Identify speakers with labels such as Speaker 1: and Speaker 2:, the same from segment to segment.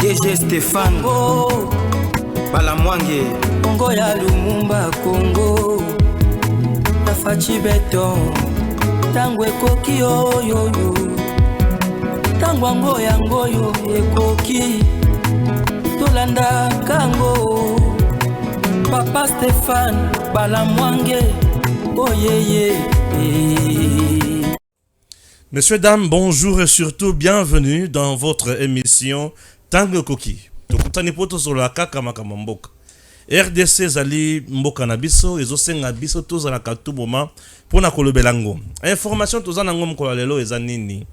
Speaker 1: DG Stéphane
Speaker 2: oh.
Speaker 1: Balamwange
Speaker 2: Congo ya Lumumba Congo Tafachi beton Tangwe koki oyoyo Tangwango yango yo ekoki Tolanda kango Papa Stéphane Balamwange oh yeah.
Speaker 3: Messieurs, dames, bonjour et surtout bienvenue dans votre émission Tango Koki. Tokutani poto sur la kaka makamamboka. RDC zali mboka na biso ezosenga biso tozala ka tout moment pona kolobelango. Information tozana ngom ko lelo eza nini?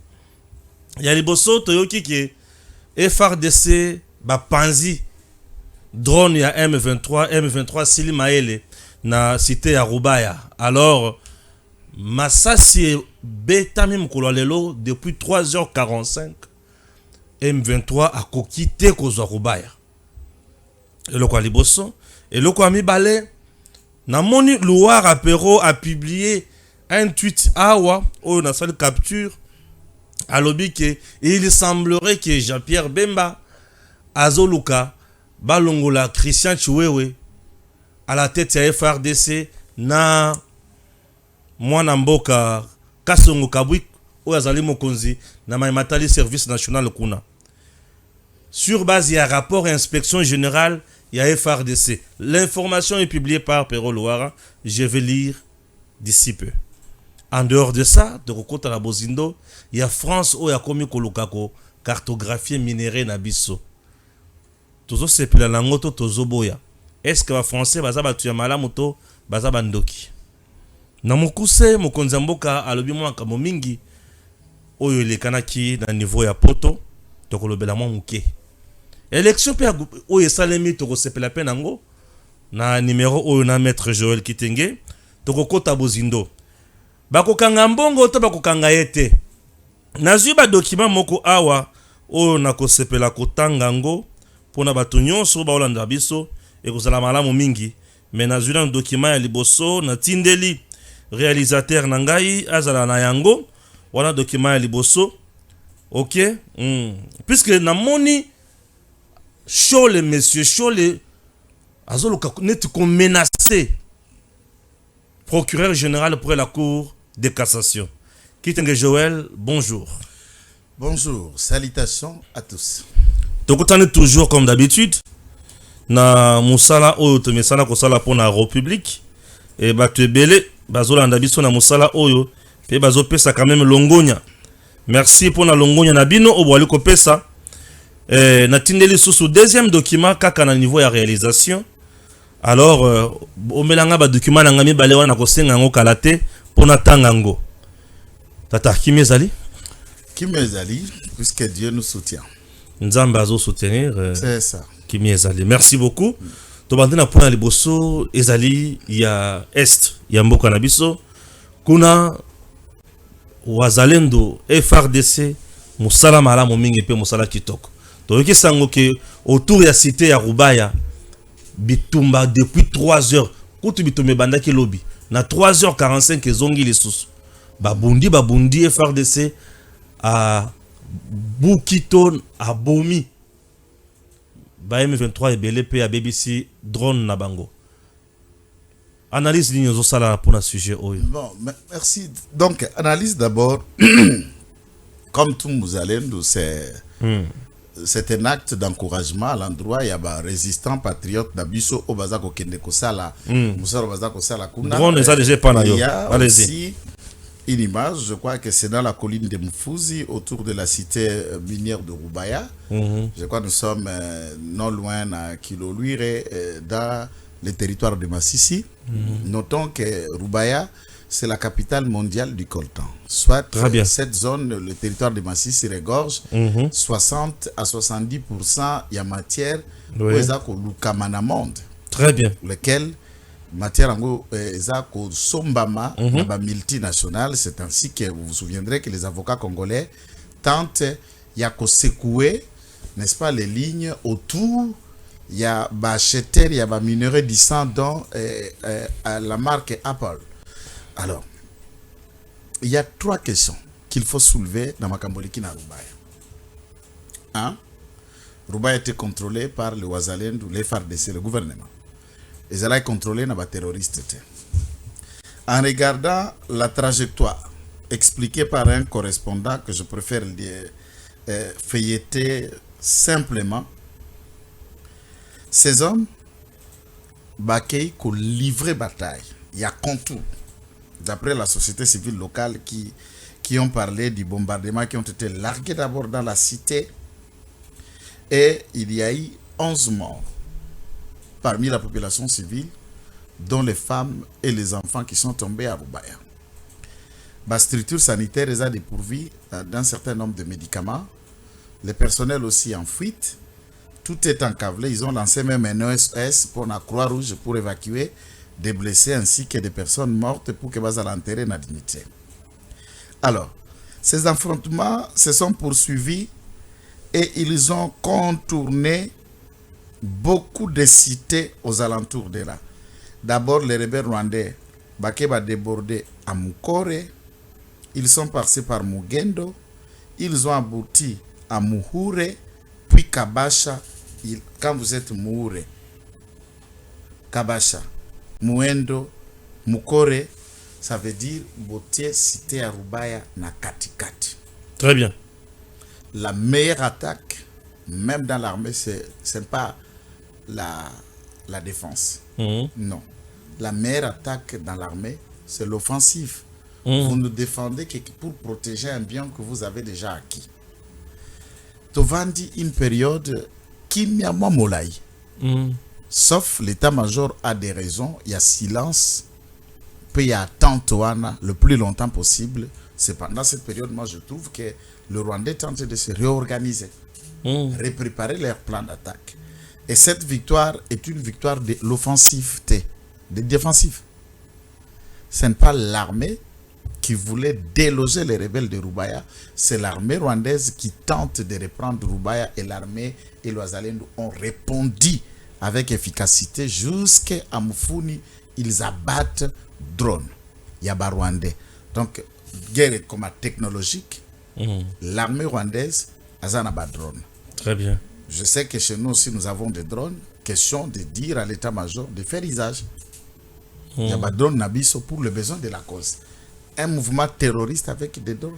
Speaker 3: Ya liboso toyoki ke FRDC ba panzi drone ya M23 sili maele na cité ya Rubaya. Alors Masasi betami mukolo lelo depuis 3h45 M23 a kokite kozwa Rubaya. Eloko liboso eloko mibale na moni Loire Apéro a publié un tweet awa o na salle capture alobi que il semblerait que Jean-Pierre Bemba azoluka balongola Christian Chiwewe à la tête ya FRDC na mwana mboka Kasongo Kabwik ou azali mokonzi na maimatali service national kuna. Sur base ya rapport inspection générale ya FRDC. L'information est publiée par Pero Loara. Je vais lire d'ici peu. En dehors de ça, de Rokota la Bozindo, il y a France ou ya komi kolukako cartographie minéré na biso. Tozo sepela langoto tozo boya. Est-ce que les Français baza batu ya malamuto baza bandoki? Na mokuse mokonzi mboka alobi mwaka momingi oyo elekanaki na niveau ya poto tokolobela mwa muke. Élection pe oyo esalemi tokosepela pe nango na numéro oyo na maître Joël Kitenge tokokota Bozindo. Bakokanga mbongo to bakokanga yete. Nazwi ba document moko awa oyo nakosepela kotanga ngo pona bato nyonso ba olanda biso ekozala malamu mingi. Mais nazwi na document ya liboso na tindeli réalisateur nangai azala na yango wana document ya liboso. OK? Puisque na moni chaud les messieurs, chaud les azoluka net qu'on menacé procureur général pour la cour de cassation. Kitenge Joël, bonjour.
Speaker 4: Bonjour, salutations à tous.
Speaker 3: Donc on est toujours comme d'habitude na musala oyo to mesana ko sala pour la République et bato belé bazola ndabiso na musala oyo pe bazo pesa quand même longonya. Merci pour la longonya na bino obwali ko pesa. Na tindeli sous deuxième document kaka na niveau ya réalisation. Alors omelanga ba document na ngami bale wana ko senga ngo kalate pona tangango. Tata Kimezali
Speaker 4: puisque Dieu nous soutient.
Speaker 3: Nzamba azo soutenir.
Speaker 4: C'est ça.
Speaker 3: Kimezali. Merci beaucoup. To bandina pona liboso ezali ya est ya mboka na biso kuna wazalendo FRDC musala malamu mingi pe musala kitoko. Donc sango ke autour ya cité ya Rubaya bitumba depuis 3 heures kutu bitume bandaki lobby na 3h45 ezongi lisusu babundi FRDC a Bukito a Bomi ba M23 ebele pe a BBC drone na bango. Analyse ligne zo sala pour un sujet oyo.
Speaker 4: Bon, merci. Donc analyse d'abord comme tout Mouzalendo c'est un acte d'encouragement à l'endroit il y a des résistants patriotes d'Abisso au Bazako Kendeko Sala Moussaro Bazako Sala Kuna. Il y a aussi une image, je crois que c'est dans la colline de Mfouzi autour de la cité minière de Rubaya. Je crois que nous sommes non loin à Kiloluire dans le territoire de Massissi. Notons que Rubaya c'est la capitale mondiale du coltan. Soit cette zone, le territoire de Massissi regorge 60 à 70% il y a matière pour le monde.
Speaker 3: Très bien.
Speaker 4: Lequel matière en sombama multinationale. C'est ainsi que vous vous souviendrez que les avocats congolais tentent secouer, n'est-ce pas, les lignes autour. Il y a acheter, il y a minerai du sang dont la marque Apple. Alors, il y a 3 questions qu'il faut soulever dans Makamboliki na Rubaya. 1. Roubaïa était contrôlé par le Ouazalendo, les FARDC, le gouvernement. Ils allaient contrôler les terroristes. En regardant la trajectoire expliquée par un correspondant que je préfère feuilleter simplement, ces hommes, Bakei, qui livré bataille, il y a contour, d'après la société civile locale qui ont parlé du bombardement, qui ont été largués d'abord dans la cité, et il y a eu 11 morts parmi la population civile, dont les femmes et les enfants qui sont tombés à Roubaïa. La structure sanitaire les a dépourvus d'un certain nombre de médicaments, les personnels aussi en fuite, tout est encablé. Ils ont lancé même un SOS pour la Croix-Rouge pour évacuer des blessés ainsi que des personnes mortes pour que Baza l'enterrer dans la dignité. Alors, ces affrontements se sont poursuivis et ils ont contourné beaucoup de cités aux alentours de là. D'abord, les rebelles rwandais, Bakeba débordé à Mukore, ils sont passés par Mugendo, ils ont abouti à Muhure, puis Kabasha. Quand vous êtes Muhure, Kabasha, Muendo, Mukore, ça veut dire Botier, cité à Roubaïa, na Katikati.
Speaker 3: Très bien.
Speaker 4: La meilleure attaque, même dans l'armée, c'est pas la défense. Non. La meilleure attaque dans l'armée, c'est l'offensive. Vous ne défendez que pour protéger un bien que vous avez déjà acquis. Tovandi une période qui m'a molai. Sauf l'état-major a des raisons, il y a silence, puis il y a attente le plus longtemps possible. C'est pendant cette période, moi je trouve que le Rwandais tente de se réorganiser, repréparer leur plan d'attaque. Et cette victoire est une victoire de l'offensivité, de défensive. Ce n'est pas l'armée qui voulait déloger les rebelles de Roubaïa, c'est l'armée rwandaise qui tente de reprendre Roubaïa et l'armée et l'Ouazalendo ont répondu avec efficacité jusqu'à Mufuni, ils abattent drones. Yaba rwandais. Donc, guerre comme technologique, l'armée rwandaise a un drone.
Speaker 3: Très bien.
Speaker 4: Je sais que chez nous aussi nous avons des drones. Question de dire à l'état-major de faire usage. Il y a des drones Nabiso pour le besoin de la cause. Un mouvement terroriste avec des drones.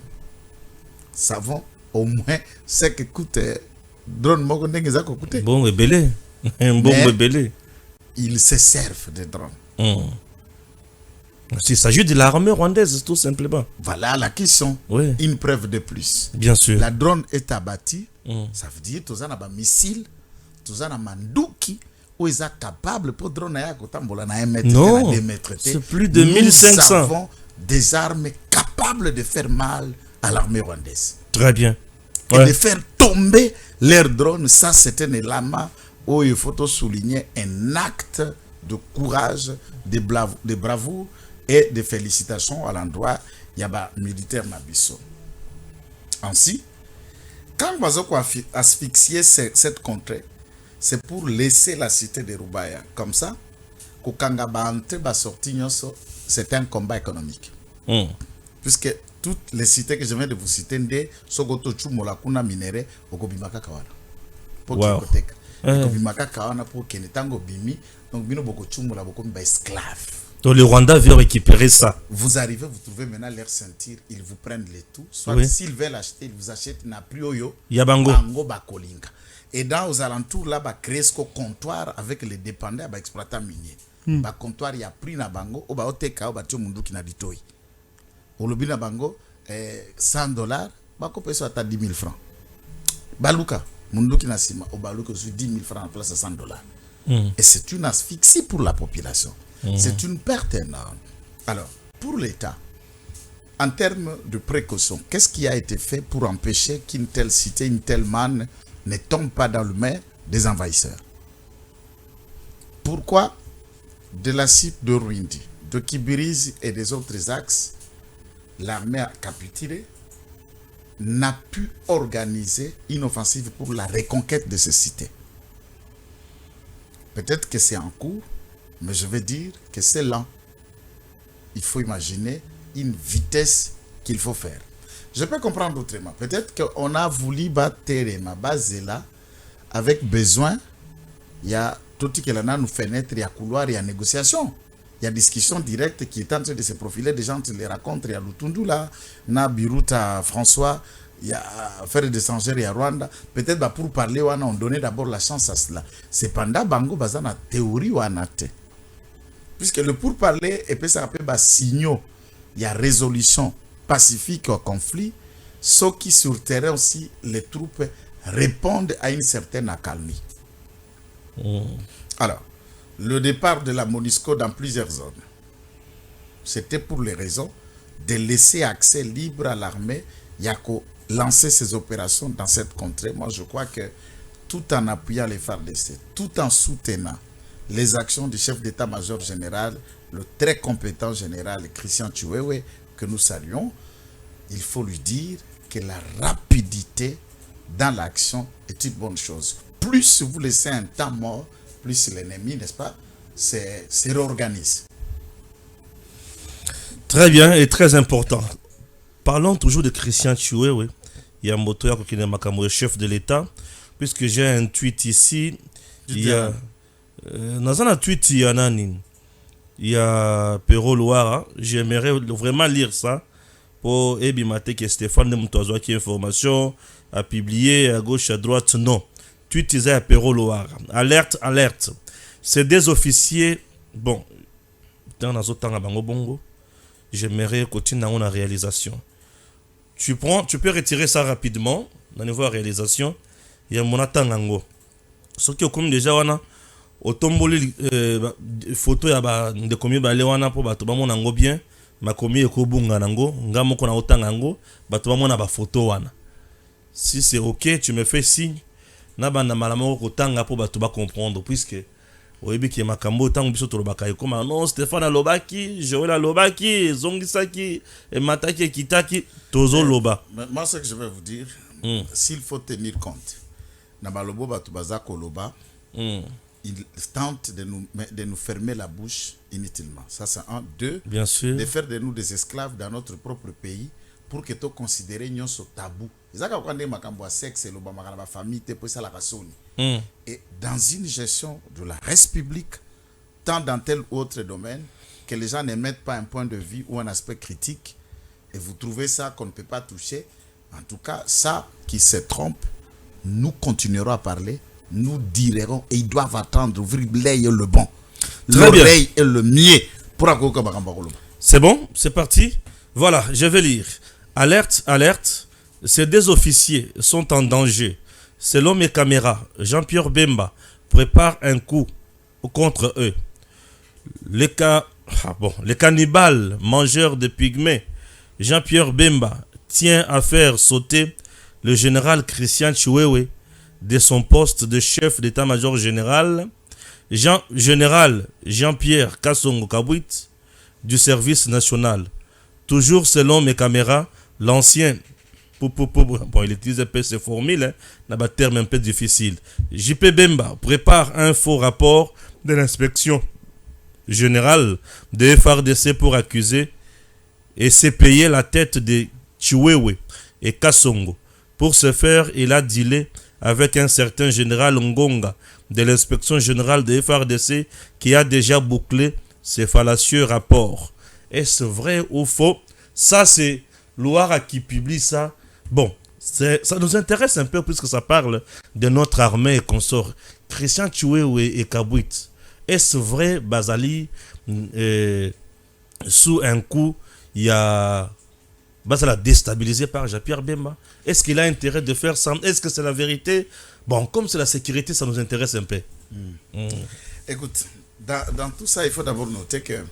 Speaker 4: Savons au moins ce que coûte drone.
Speaker 3: Bon rebelle. Un bon rebelle.
Speaker 4: Ils se servent des drones.
Speaker 3: Il s'agit de l'armée rwandaise, tout simplement.
Speaker 4: Voilà la question.
Speaker 3: Oui.
Speaker 4: Une preuve de plus.
Speaker 3: Bien sûr.
Speaker 4: La drone est abattue. Ça veut dire que tous les missiles, tous les mandouki, où ils sont capables pour drone à un mètre.
Speaker 3: Non, c'est plus de 1500.
Speaker 4: Nous avons des armes capables de faire mal à l'armée rwandaise.
Speaker 3: Très bien.
Speaker 4: Et de faire tomber leurs drones. Ça, c'est un élément où il faut souligner un acte de courage, de bravoure et de félicitations à l'endroit Yaba militaire Nabiso. Ainsi, quand Bazoko a asphyxié cette contrée, c'est pour laisser la cité de Roubaïa. Comme ça, c'est un combat économique. Puisque toutes les cités que je viens de vous citer, Sogoto Chumolakuna minéré, Okobimaka Kawana. Pour Kikoteka. Okobimaka Kawana pour Kenetango Bimi, donc Bino Boko Chumola Boko Mba esclave. Donc
Speaker 3: le Rwanda veut récupérer ça.
Speaker 4: Vous arrivez, vous trouvez maintenant leur ceinture, ils vous prennent les tout. Soit s'ils veulent acheter, ils vous achètent na plus oyo.
Speaker 3: Yabango.
Speaker 4: Bango Bakolinga. Et dans aux alentours là, bah créer ce comptoir avec les dépendants, bah exploitants miniers. Bah comptoir il y a pris na bango, au bah oteka, au bah tio mundu qui na ditoi. Au lobby na bango, $100, bah qu'on peut soit à 10 000 francs. Baluka, mundu qui na sima, au baluka sur 10 000 francs en place de $100. Et c'est une asphyxie pour la population. C'est une perte énorme. Alors, pour l'État, en termes de précaution, qu'est-ce qui a été fait pour empêcher qu'une telle cité, une telle manne ne tombe pas dans le main des envahisseurs? Pourquoi de la cité de Rwindi, de Kibirizi et des autres axes, l'armée a capitulé, n'a pu organiser une offensive pour la reconquête de ces cités? Peut-être que c'est en cours, mais je vais dire que c'est lent. Il faut imaginer une vitesse qu'il faut faire. Je peux comprendre autrement. Peut-être qu'on a voulu battre ma base là avec besoin, il y a tout ce qui est là, nous fenêtres, il y a couloir, il y a négociation. Il y a discussion directe qui est en train de se profiler. Des gens qui les racontent. Il y a Lutundu là, na Biruta François, il y a Affaires d'étrangers, il y a Rwanda. Peut-être bah, pour parler, on donnait d'abord la chance à cela. Cependant, Bango Bazana théorie ou anate. Puisque le pourparler, et puis ça appelle bah, signaux. Il y a résolution pacifique au conflit. Ceux qui sur terrain aussi, les troupes répondent à une certaine accalmie. Alors, le départ de la MONUSCO dans plusieurs zones, c'était pour les raisons de laisser accès libre à l'armée. Il y a qu'à lancer ses opérations dans cette contrée. Moi, je crois que tout en appuyant les FARDC, tout en soutenant les actions du chef d'état-major général, le très compétent général Christian Chiwewe, que nous saluons, il faut lui dire que la rapidité dans l'action est une bonne chose. Plus vous laissez un temps mort, plus l'ennemi, n'est-ce pas, se réorganise.
Speaker 3: Très bien et très important. Parlons toujours de Christian Chiwewe. Il y a Motoya Kokine Makamwe, chef de l'État, puisque j'ai un tweet ici. Il y a dans un tweet, il y a Nani. Il y a Pero Loara. J'aimerais vraiment lire ça pour Ebimate que Stéphane de Moutoazoa qui information a publié à gauche, à droite. Non. Tweet disait à Pero Loara. Alerte, alerte. C'est des officiers. Bon, dans la zone à Bango Bongo, j'aimerais continuer dans la réalisation. Tu peux retirer ça rapidement dans niveau de réalisation. Il y a mon atangango. Ce qui est comme déjà wana otomboli photo ya ba de combien ba lewana pour bato ba monango bien makomi ekobunga nango ngamo ko na otangango bato ba mona ba photo wana. Si c'est OK, tu me fais signe na banda malamo ko tanga pour bato ba comprendre puisque oyebi ki makambo tango biso to lobaka ekoma non Stéphane Lobaki, Joël Lobaki, Zongisaki et Mataki Kitaki tozo loba.
Speaker 4: Moi ce que je vais vous dire, s'il faut tenir compte na balobo bato bazako loba, il tente de nous fermer la bouche inutilement. Ça c'est un. Deux,
Speaker 3: bien sûr,
Speaker 4: de faire de nous des esclaves dans notre propre pays pour que tu considères nyonso tabou. Ezaka kwa ndé makambo sexe loba makana famille te pour ça la kasoni. Et dans une gestion de la reste publique, tant dans tel ou autre domaine, que les gens n'émettent pas un point de vue ou un aspect critique, et vous trouvez ça qu'on ne peut pas toucher, en tout cas, ça qui se trompe, nous continuerons à parler, nous dirons, et ils doivent attendre, ouvrir l'œil et le bon, l'oreille et le mieux, pour accompagner Bakambakolo.
Speaker 3: C'est bon, c'est parti. Voilà, je vais lire. Alerte, alerte, ces deux officiers sont en danger. Selon mes caméras, Jean-Pierre Bemba prépare un coup contre eux. Les cannibales mangeurs de pygmées, Jean-Pierre Bemba tient à faire sauter le général Christian Chiwewe de son poste de chef d'état-major général, général Jean-Pierre Kassongo Kabwit du service national. Toujours selon mes caméras, l'ancien bon, il utilise un peu ces formules, n'a pas terme un peu difficile. JP Bemba prépare un faux rapport de l'inspection générale de FARDC pour accuser et se payer la tête de Chiwewe et Kassongo. Pour ce faire, il a dealé avec un certain général Ngonga de l'inspection générale de FARDC qui a déjà bouclé ces fallacieux rapports. Est-ce vrai ou faux? Ça, c'est Loara qui publie ça. Bon, ça nous intéresse un peu puisque ça parle de notre armée et consort. Christian Chiwewe et Kabwit. Est-ce vrai, Bazali, sous un coup, il y a Bazala déstabilisé par Jean-Pierre Bemba? Est-ce qu'il a intérêt de faire ça? Est-ce que c'est la vérité? Bon, comme c'est la sécurité, ça nous intéresse un peu.
Speaker 4: Écoute, dans tout ça, il faut d'abord noter que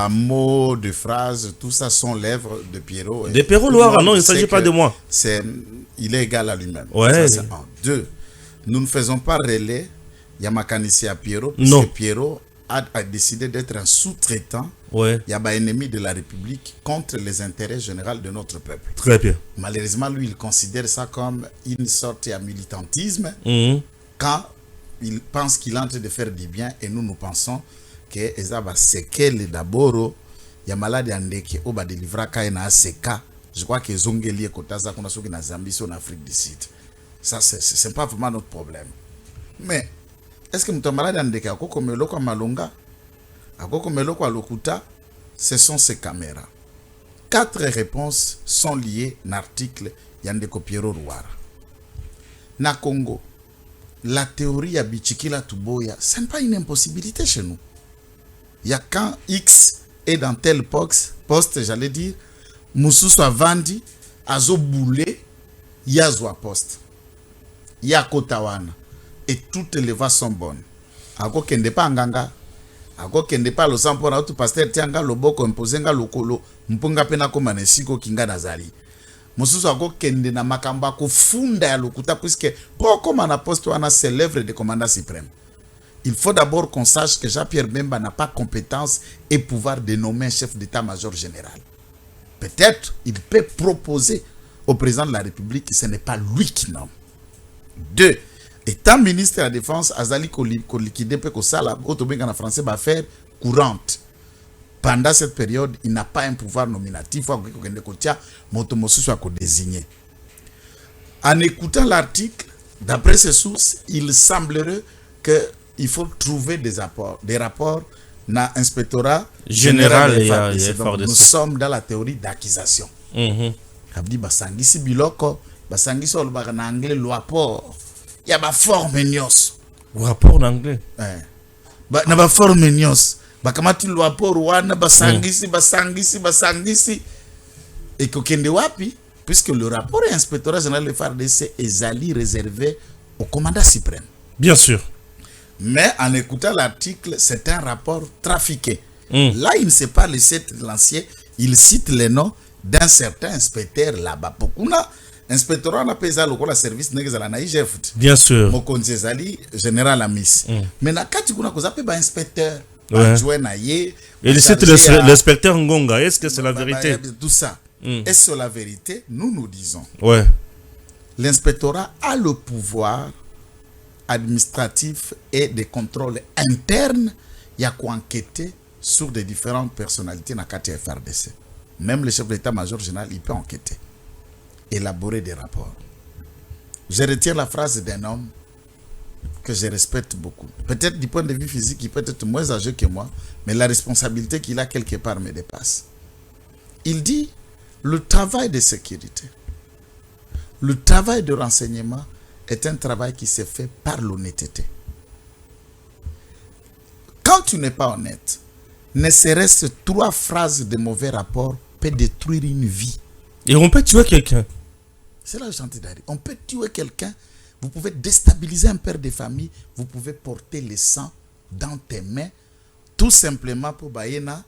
Speaker 4: mots, de phrases, tout ça sont l'œuvre de Pierrot.
Speaker 3: De Pierrot Loara, non, il ne s'agit pas de moi.
Speaker 4: Il est égal à lui-même.
Speaker 3: Ouais.
Speaker 4: Ça, c'est un. Deux, nous ne faisons pas relais Yamakanisi à Pierrot, puisque Pierrot a décidé d'être un sous-traitant, ennemi de la République contre les intérêts généraux de notre peuple.
Speaker 3: Très bien.
Speaker 4: Malheureusement, lui, il considère ça comme une sorte de militantisme quand il pense qu'il est en train de faire du bien et nous pensons que c'est qu'elle d'abord il y a malade andeke au bas de livra ka na seka. Je crois que Zongeli et Kotaza qu'on a sauvé na Zambie en Afrique du Sud. Ça, c'est pas vraiment notre problème. Mais, est-ce que Moutamara Ndeke, Akoko Meloko à Malonga, Akoko Meloko à Lokuta, ce sont ces caméras. 4 réponses sont liées à l'article Yandeko Piero Rouara. Na Congo, la théorie à Bichikila Tuboya, ce n'est pas une impossibilité chez nous. Il y a quand X est dans tel poste, j'allais dire, Moussou soit vendu, Azo Boulé, Yazwa poste. Il y a Kotawana. Et toutes les voies sont bonnes. Ako kende pa nganga. Ako kende pa lo sampo na utu pasteur tianga loboko imposenga lokolo. Mpunga pena ko manesiko kinga nazali. Mosusu ako kende na makamba ko funda ya lokuta puisque pour comme un aposte wana c'est l'œuvre de commandant suprême. Il faut d'abord qu'on sache que Jean-Pierre Bemba n'a pas compétence et pouvoir de nommer un chef d'état-major général. Peut-être il peut proposer au président de la République que ce n'est pas lui qui nomme. 2. Étant ministre de la Défense, Azali ko liquider pe ko sala otobenga na français ba faire courante. Pendant cette période, il n'a pas un pouvoir nominatif ou kende ko tia moto mosusu ko désigner. En écoutant l'article, d'après ces sources, il semblerait que il faut trouver des rapports dans l'inspectorat général des FARDC. Nous sommes dans la théorie d'accusation. Abdi basangisi biloko, basangisi olbaka na anglais rapport. Il y a ba forme nyos.
Speaker 3: Rapport en anglais.
Speaker 4: Na ba forme nyos. Ba kamati rapport wana basangisi. Et kokende wapi puisque le rapport et inspectorat général des FARDC est réservé au commandant suprême.
Speaker 3: Bien sûr.
Speaker 4: Mais en écoutant l'article, c'est un rapport trafiqué. Là, il ne s'est pas laissé lancer. Il cite les noms d'un certain inspecteur là-bas. Pourquoi inspecteur on appelle ça le service n'exala na IGF.
Speaker 3: Bien sûr.
Speaker 4: Mokonzi ezali général Amis. Mais na kati kuna ko zape ba inspecteur.
Speaker 3: Ouais. Il cite l'inspecteur Ngonga. Est-ce que c'est la vérité?
Speaker 4: Tout ça. Est-ce la vérité? Nous disons.
Speaker 3: Ouais.
Speaker 4: L'inspectorat a le pouvoir administratif et des contrôles internes. Il y a quoi enquêter sur des différentes personnalités dans la FARDC. Même le chef d'état-major général, il peut enquêter, élaborer des rapports. Je retiens la phrase d'un homme que je respecte beaucoup. Peut-être du point de vue physique, il peut être moins âgé que moi, mais la responsabilité qu'il a quelque part me dépasse. Il dit, le travail de sécurité, le travail de renseignement est un travail qui se fait par l'honnêteté. Quand tu n'es pas honnête, ne serait-ce 3 phrases de mauvais rapport peut détruire une vie.
Speaker 3: Et on peut tuer quelqu'un.
Speaker 4: C'est là que j'entends dire. On peut tuer quelqu'un, vous pouvez déstabiliser un père de famille, vous pouvez porter le sang dans tes mains, tout simplement pour bayena.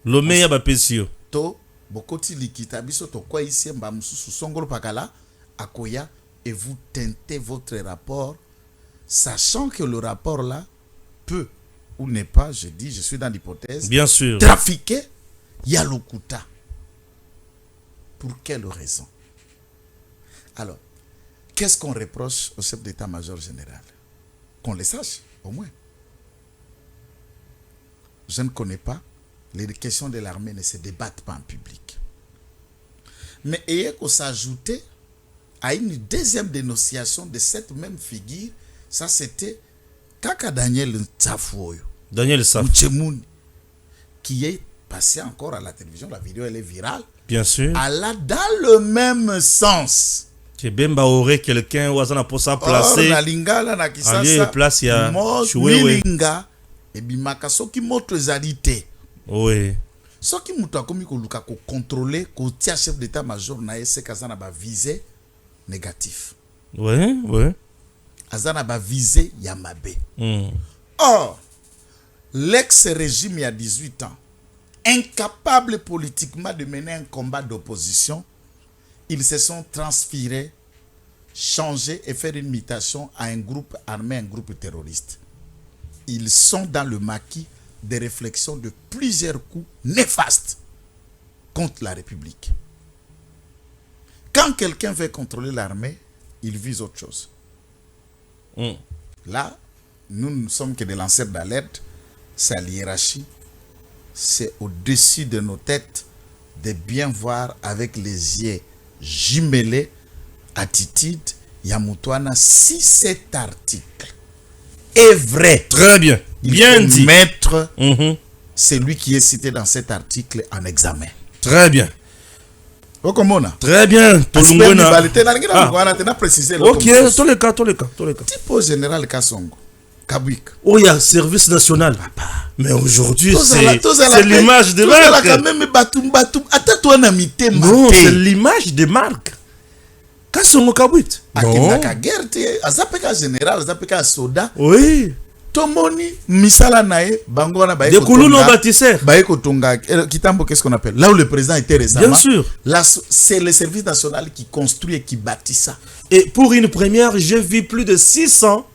Speaker 3: L'omeya bapesio.
Speaker 4: To bokoti likita biso to kwa ici mba mususu songolo pakala akoya et vous teintez votre rapport, sachant que le rapport là peut ou n'est pas, je dis, je suis dans l'hypothèse,
Speaker 3: bien sûr,
Speaker 4: trafiqué, Yalokuta. Pour quelle raison? Alors, qu'est-ce qu'on reproche au chef d'état-major général? Qu'on le sache, au moins. Je ne connais pas, les questions de l'armée ne se débattent pas en public. Mais ayez qu'on s'ajouter à une deuxième dénonciation de cette même figure, ça c'était Kaka Daniel Tsafouyo.
Speaker 3: Daniel Saf.
Speaker 4: Qui est passé encore à la télévision, la vidéo elle est virale.
Speaker 3: Bien sûr.
Speaker 4: Elle a dans le même sens.
Speaker 3: Que Bemba aurait quelqu'un ou azana pour ça placer.
Speaker 4: Na lingala na kisasa.
Speaker 3: Allez place ya
Speaker 4: choué linga et bimaka soki moto ezalité.
Speaker 3: Oui.
Speaker 4: Soki muto akomi ko luka ko contrôler ko tia chef d'état-major na ese kazana ba visée négatif.
Speaker 3: Oui, oui.
Speaker 4: Azana ba visée yamabe. Or, l'ex-régime il y a 18 ans, incapable politiquement de mener un combat d'opposition, ils se sont transférés, changés et faire une mutation à un groupe armé, un groupe terroriste. Ils sont dans le maquis des réflexions de plusieurs coups néfastes contre la République. Quand quelqu'un veut contrôler l'armée, il vise autre chose. Là, nous ne sommes que des lanceurs d'alerte, c'est à l'hiérarchie, c'est au-dessus de nos têtes de bien voir avec les yeux jumelés, attitude, Yamutwana, si cet article est vrai,
Speaker 3: Très bien. Bien
Speaker 4: il faut
Speaker 3: dit.
Speaker 4: mettre
Speaker 3: Mhm.
Speaker 4: celui qui est cité dans cet article en examen.
Speaker 3: Très bien.
Speaker 4: Okomona.
Speaker 3: Très bien. Tolungwena.
Speaker 4: Préciser
Speaker 3: Ok, tous les cas.
Speaker 4: Type général Kasongo. Kabwik.
Speaker 3: Oh, il y a service national. Mais aujourd'hui,
Speaker 4: C'est
Speaker 3: c'est l'image de marque. Non, c'est l'image de marque. Kasongo Kabwit. Non.
Speaker 4: Azapeka général, azapeka soda.
Speaker 3: Oui.
Speaker 4: Tomoni misala nae bangona bae
Speaker 3: Des coulours bâtisseurs.
Speaker 4: bae kotonga kitambo, qu'est-ce qu'on appelle là où le président était récemment.
Speaker 3: Bien sûr.
Speaker 4: Là c'est le service national qui construit et qui bâtit ça.
Speaker 3: Et pour une première, j'ai vu plus de 600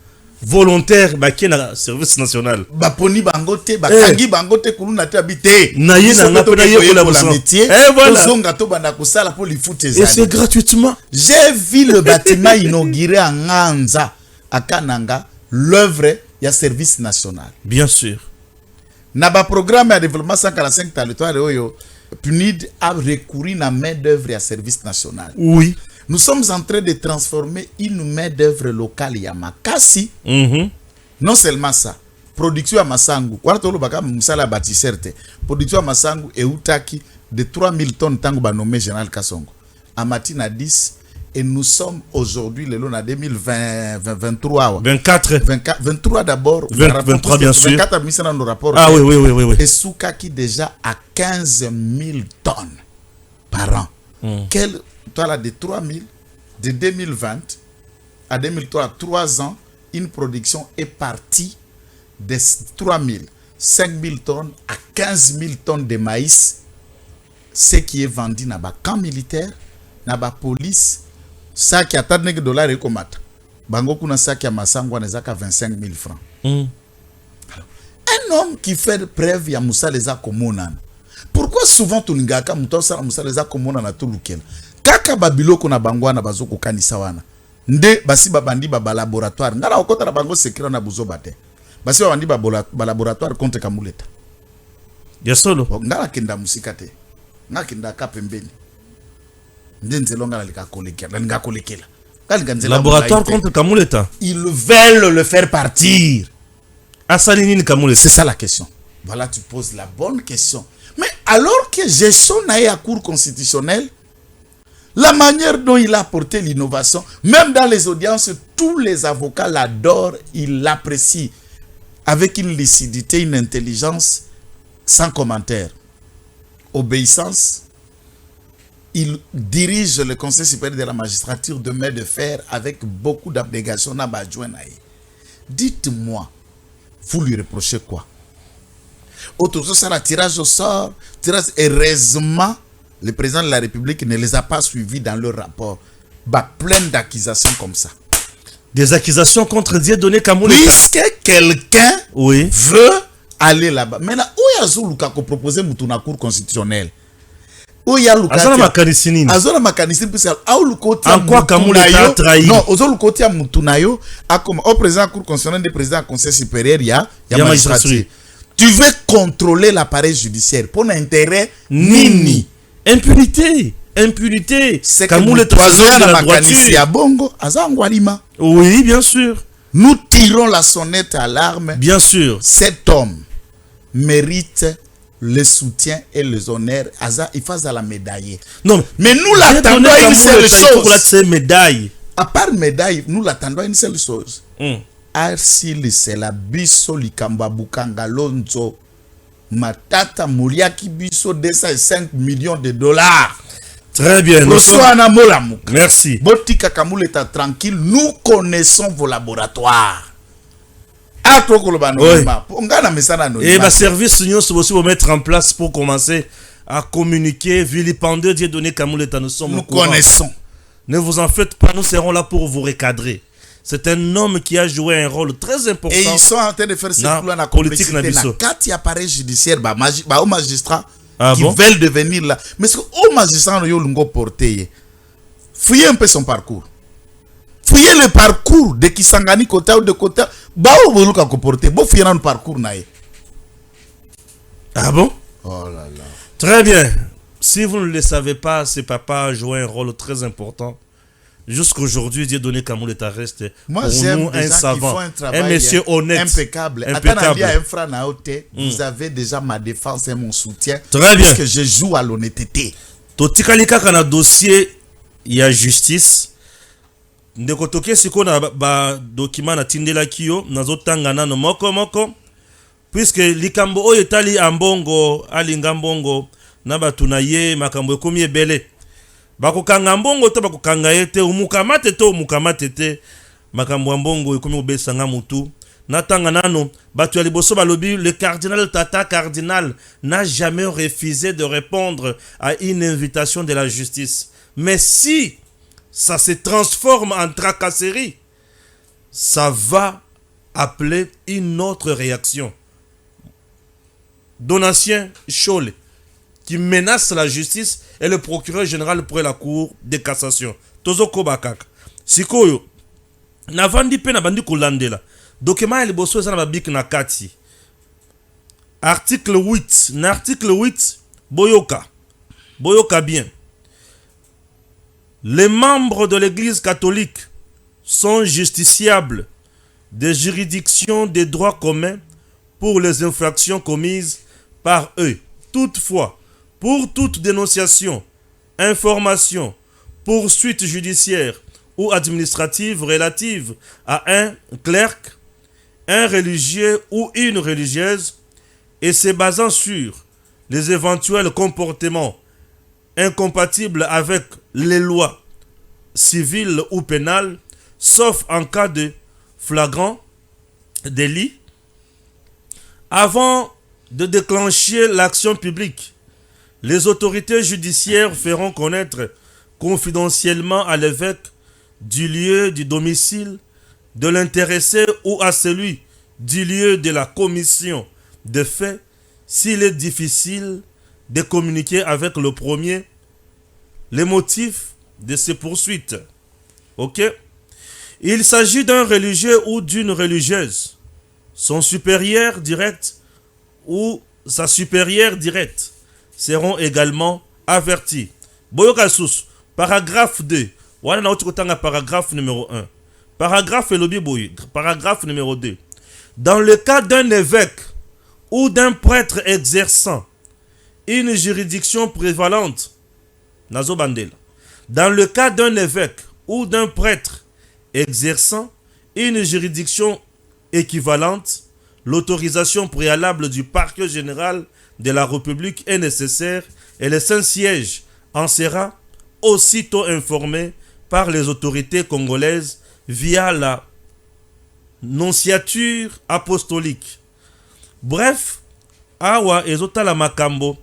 Speaker 3: volontaires qui sont dans le service national.
Speaker 4: Baponi bangote bakangi bangote kuluna te habité.
Speaker 3: Naye na ngape na ye pour la
Speaker 4: métier.
Speaker 3: Et voilà.
Speaker 4: Zonga to banda kusala pour les foot.
Speaker 3: Et c'est gratuitement.
Speaker 4: J'ai vu le bâtiment inauguré à Nganza à Kananga, l'œuvre il y a service national.
Speaker 3: Bien sûr.
Speaker 4: Naba programme de développement 145 territoires oyo PNUD a recouru à main d'œuvre à service national.
Speaker 3: Oui.
Speaker 4: Nous sommes en train de transformer une main d'œuvre locale ya makasi. Non seulement ça, production à Masangu. Wala tolo baka musala bâtisseur te. Production à Masangu et utaki de 3000 tonnes tango ba nommé général Kasongo. À Matina 10 et nous sommes aujourd'hui le long à 2023 23 d'abord
Speaker 3: 23 bien sûr
Speaker 4: 24 a mis dans nos rapports.
Speaker 3: Ah oui
Speaker 4: et Soukaki déjà à 15 000 tonnes par an. Quel toi là de 3000 de 2020 à 2003 3 ans une production est partie de 3000 5000 tonnes à 15 000 tonnes de maïs, ce qui est vendu dans le camp militaire, dans la police. Ça qui a $, bango kuna sac ya Masango anezaka 25 000 francs. Un homme qui fait preuve ya Moussa les a komona. Pourquoi souvent tuningaka mutosa Moussa les a komona na tulukela? Kaka babiloko na bango na bazoko kanisa wana. Nde basi babandi ba laboratoire. Ngala okota na bango secret na buzo bate. Basi babandi ba laboratoire contre Kamuleta.
Speaker 3: Ya solo.
Speaker 4: Ngala kenda musikate. Ngala kenda ka pembeni.
Speaker 3: Laboratoire contre Kamuleta.
Speaker 4: Ils veulent le faire partir.
Speaker 3: C'est
Speaker 4: ça la question. Voilà, tu poses la bonne question. Mais alors que gestion n'a eu à cour constitutionnelle, la manière dont il a apporté l'innovation, même dans les audiences, tous les avocats l'adorent, ils l'apprécient avec une lucidité, une intelligence sans commentaire. Obéissance. Il dirige le Conseil supérieur de la magistrature de main de fer avec beaucoup d'abnégation. Dites-moi, vous lui reprochez quoi? Autour ça, la tirage au sort, heureusement, le président de la République ne les a pas suivis dans leur rapport. Plein d'accusations comme ça.
Speaker 3: Des accusations contre Dieudonné Kamuleta.
Speaker 4: Puisque quelqu'un veut aller là-bas. Maintenant, où y a Zoulouka qui proposé Moutouna Cour constitutionnelle?
Speaker 3: Azana makanisini.
Speaker 4: Azana makanisini puisque
Speaker 3: en quoi Kamuleta a trahi?
Speaker 4: Non, ozolu koti ya Moutunayo a comme au président Cour constitutionnelle des présidents Conseil supérieur ya magistrature. Tu veux contrôler l'appareil judiciaire pour l'intérêt nini?
Speaker 3: Impunité.
Speaker 4: C'est Kamuleta na makanisi ya bongo azangwalima.
Speaker 3: Oui, bien sûr.
Speaker 4: Nous tirons la sonnette à alarme.
Speaker 3: Bien sûr.
Speaker 4: Cet homme mérite le soutien et les honneurs. Il faut la médaille.
Speaker 3: Non,
Speaker 4: mais nous l'attendons à une seule chose.
Speaker 3: Médaille.
Speaker 4: À part médaille, nous l'attendons à une seule chose. Arsili c'est la biso likamba bukanga lonzo matata muriaki biso 205 millions de dollars.
Speaker 3: Très bien.
Speaker 4: Merci. Botika Kamuleta tranquille. Nous connaissons vos laboratoires.
Speaker 3: Et ma service nous aussi vous mettre en place pour commencer à communiquer, vilipender Dieudonné Kamuleta. Nous
Speaker 4: connaissons.
Speaker 3: Ne vous en faites pas, nous serons là pour vous recadrer. C'est un homme qui a joué un rôle très important.
Speaker 4: Et ils sont en train de faire ce plan la politique nabiso. Quand il y a appareil judiciaire, aux magistrats qui veulent devenir là. Mais ce que magistrats ont porté, fouillez un peu son parcours. Fouillez le parcours de Kisangani côté ou de côté. Fouillez le parcours.
Speaker 3: Ah bon?
Speaker 4: Oh là là.
Speaker 3: Très bien. Si vous ne le savez pas, ce papa a joué un rôle très important Jusqu'aujourd'hui, Dieu donné Kamoul est reste
Speaker 4: Moi,
Speaker 3: pour
Speaker 4: j'aime
Speaker 3: nous
Speaker 4: des
Speaker 3: un
Speaker 4: gens qui
Speaker 3: savant,
Speaker 4: font un travail
Speaker 3: un monsieur honnête,
Speaker 4: impeccable.
Speaker 3: impeccable.
Speaker 4: Vous avez déjà ma défense et mon soutien.
Speaker 3: Très bien.
Speaker 4: Parce que je joue à l'honnêteté.
Speaker 3: Totikali kaka na dossier ya justice. Ndeko toke siko na ba document na tindela kiyo nazotanga nano moko puisque likambo oyo etali ambongo alinga mbongo na batu na ye makambo ekomi ebele bakokanga mbongo to bakokanga ye te umukamate te makambo ya mbongo ekomi obesanga mutu natanga nano batu ya liboso balobi le cardinal Tata Cardinal n'a jamais refusé de répondre à une invitation de la justice, mais si ça se transforme en tracasserie, ça va appeler une autre réaction. Donatien Chole, qui menace la justice, et le procureur général pour la cour de cassation. Tozo Kobakak. Sikoyo, navandi pe na bandi kulandela. Document el bosso na babik na kati. Article 8. Na article 8, Boyoka bien. Les membres de l'Église catholique sont justiciables des juridictions des droits communs pour les infractions commises par eux. Toutefois, pour toute dénonciation, information, poursuite judiciaire ou administrative relative à un clerc, un religieux ou une religieuse, et se basant sur les éventuels comportements incompatibles avec les lois civiles ou pénales, sauf en cas de flagrant délit, avant de déclencher l'action publique, les autorités judiciaires feront connaître confidentiellement à l'évêque du lieu du domicile de l'intéressé ou à celui du lieu de la commission de faits s'il est difficile de communiquer avec le premier les motifs de ces poursuites. Ok? Il s'agit d'un religieux ou d'une religieuse. Son supérieur direct ou sa supérieure directe seront également avertis. Boyokasus, paragraphe 2. Voilà na otokotanga paragraphe numéro 1. Paragraphe elobi boy, paragraphe numéro 2. Dans le cas d'un évêque ou d'un prêtre exerçant une juridiction prévalente, Nazo Bandela. Dans le cas d'un évêque ou d'un prêtre exerçant une juridiction équivalente, l'autorisation préalable du parquet général de la République est nécessaire et le Saint-Siège en sera aussitôt informé par les autorités congolaises via la nonciature apostolique. Bref, awa ezotala makambo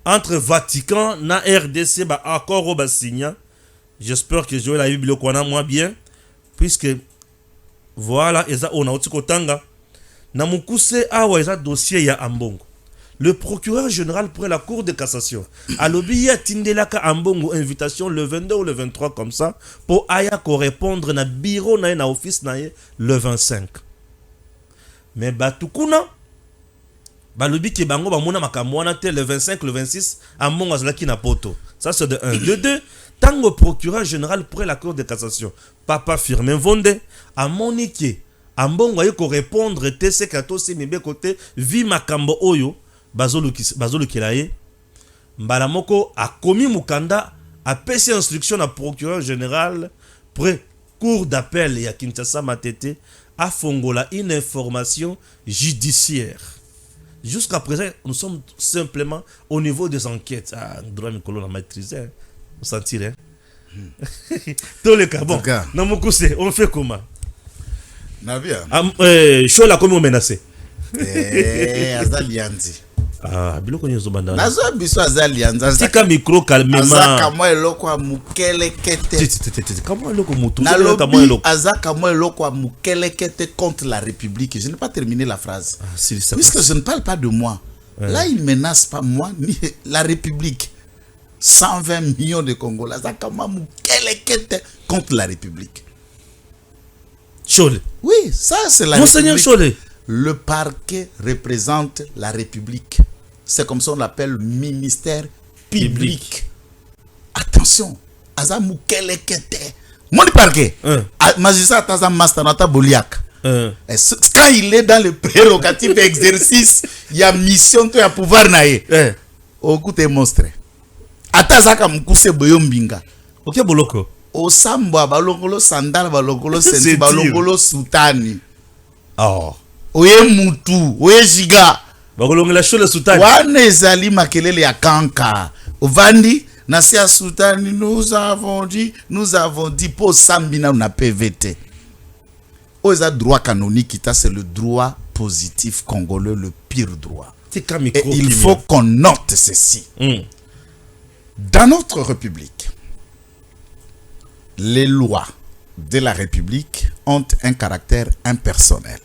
Speaker 3: entre Vatican na RDC ba accord au signa. J'espère que Joël a eu le kwana moi bien puisque voilà eza ona otikotanga na mukuse awa eza dossier ya ambongo. Le procureur général pour la cour de cassation a lobby tindelaka ambongo invitation le 22 ou le 23 comme ça pour aya ko répondre na bureau na office na le 25. Mais batukuna balobi ki bango bamona makambo wana te le 25 le 26 ambongo azalaki na poto. Ça c'est de 1. De 2, tango procureur général pour la cour de cassation Papa Firmin Vonde a moniqué ambongo ayo ko répondre te se katosi mibe côté vi makambo oyo bazolu kilaye mbala moko a komi mukanda a pesi instruction na procureur général pour cour d'appel ya Kinshasa Matete a fongola une information judiciaire. Jusqu'à présent, nous sommes simplement au niveau des enquêtes. Ah, droit Mikolo l'a maîtrisé. Vous sentirez. Tous les cas, bon. On fait comment?
Speaker 4: Navia.
Speaker 3: Chaud la comme on menacé.
Speaker 4: Azalianzi.
Speaker 3: Ah, biloko nyezo banda.
Speaker 4: Nazo biso azalianzi.
Speaker 3: Tika micro calmement.
Speaker 4: Azaka mo eloko a mukele kete.
Speaker 3: Comment eloko mutu?
Speaker 4: Azaka mo eloko a mukele kete contre la République. Je n'ai pas terminé la phrase. Ah, puisque je ne parle pas de moi. Là, il menace pas moi ni la République. 120 millions de Congolais. Azaka mo mukele kete contre la République.
Speaker 3: Chole.
Speaker 4: Oui, ça c'est la
Speaker 3: Monseigneur
Speaker 4: République.
Speaker 3: Chole.
Speaker 4: Le parquet représente la République. C'est comme ça on l'appelle ministère public. Attention, Azamukele Kete Mon parquet. Magistrat Taza Mastanata Boliak. Quand il est dans le prérogatif d'exercice, il y a mission, il y a pouvoir naïe. Okute monstre. Atazaka mukuse boyombinga.
Speaker 3: Ok boloko.
Speaker 4: Osamba balongolo sandal balongolo senti balongolo soutani.
Speaker 3: Oh.
Speaker 4: Oye mutu, oye jiga.
Speaker 3: Bakolongela shole soutani.
Speaker 4: Wane ezali makelele ya kanka. Ovandi nasia soutani nous avons dit pour sambina na PVT. Oza droit canonique, c'est le droit positif congolais, le pire droit. Et il faut qu'on note ceci. Dans notre République, les lois de la République ont un caractère impersonnel.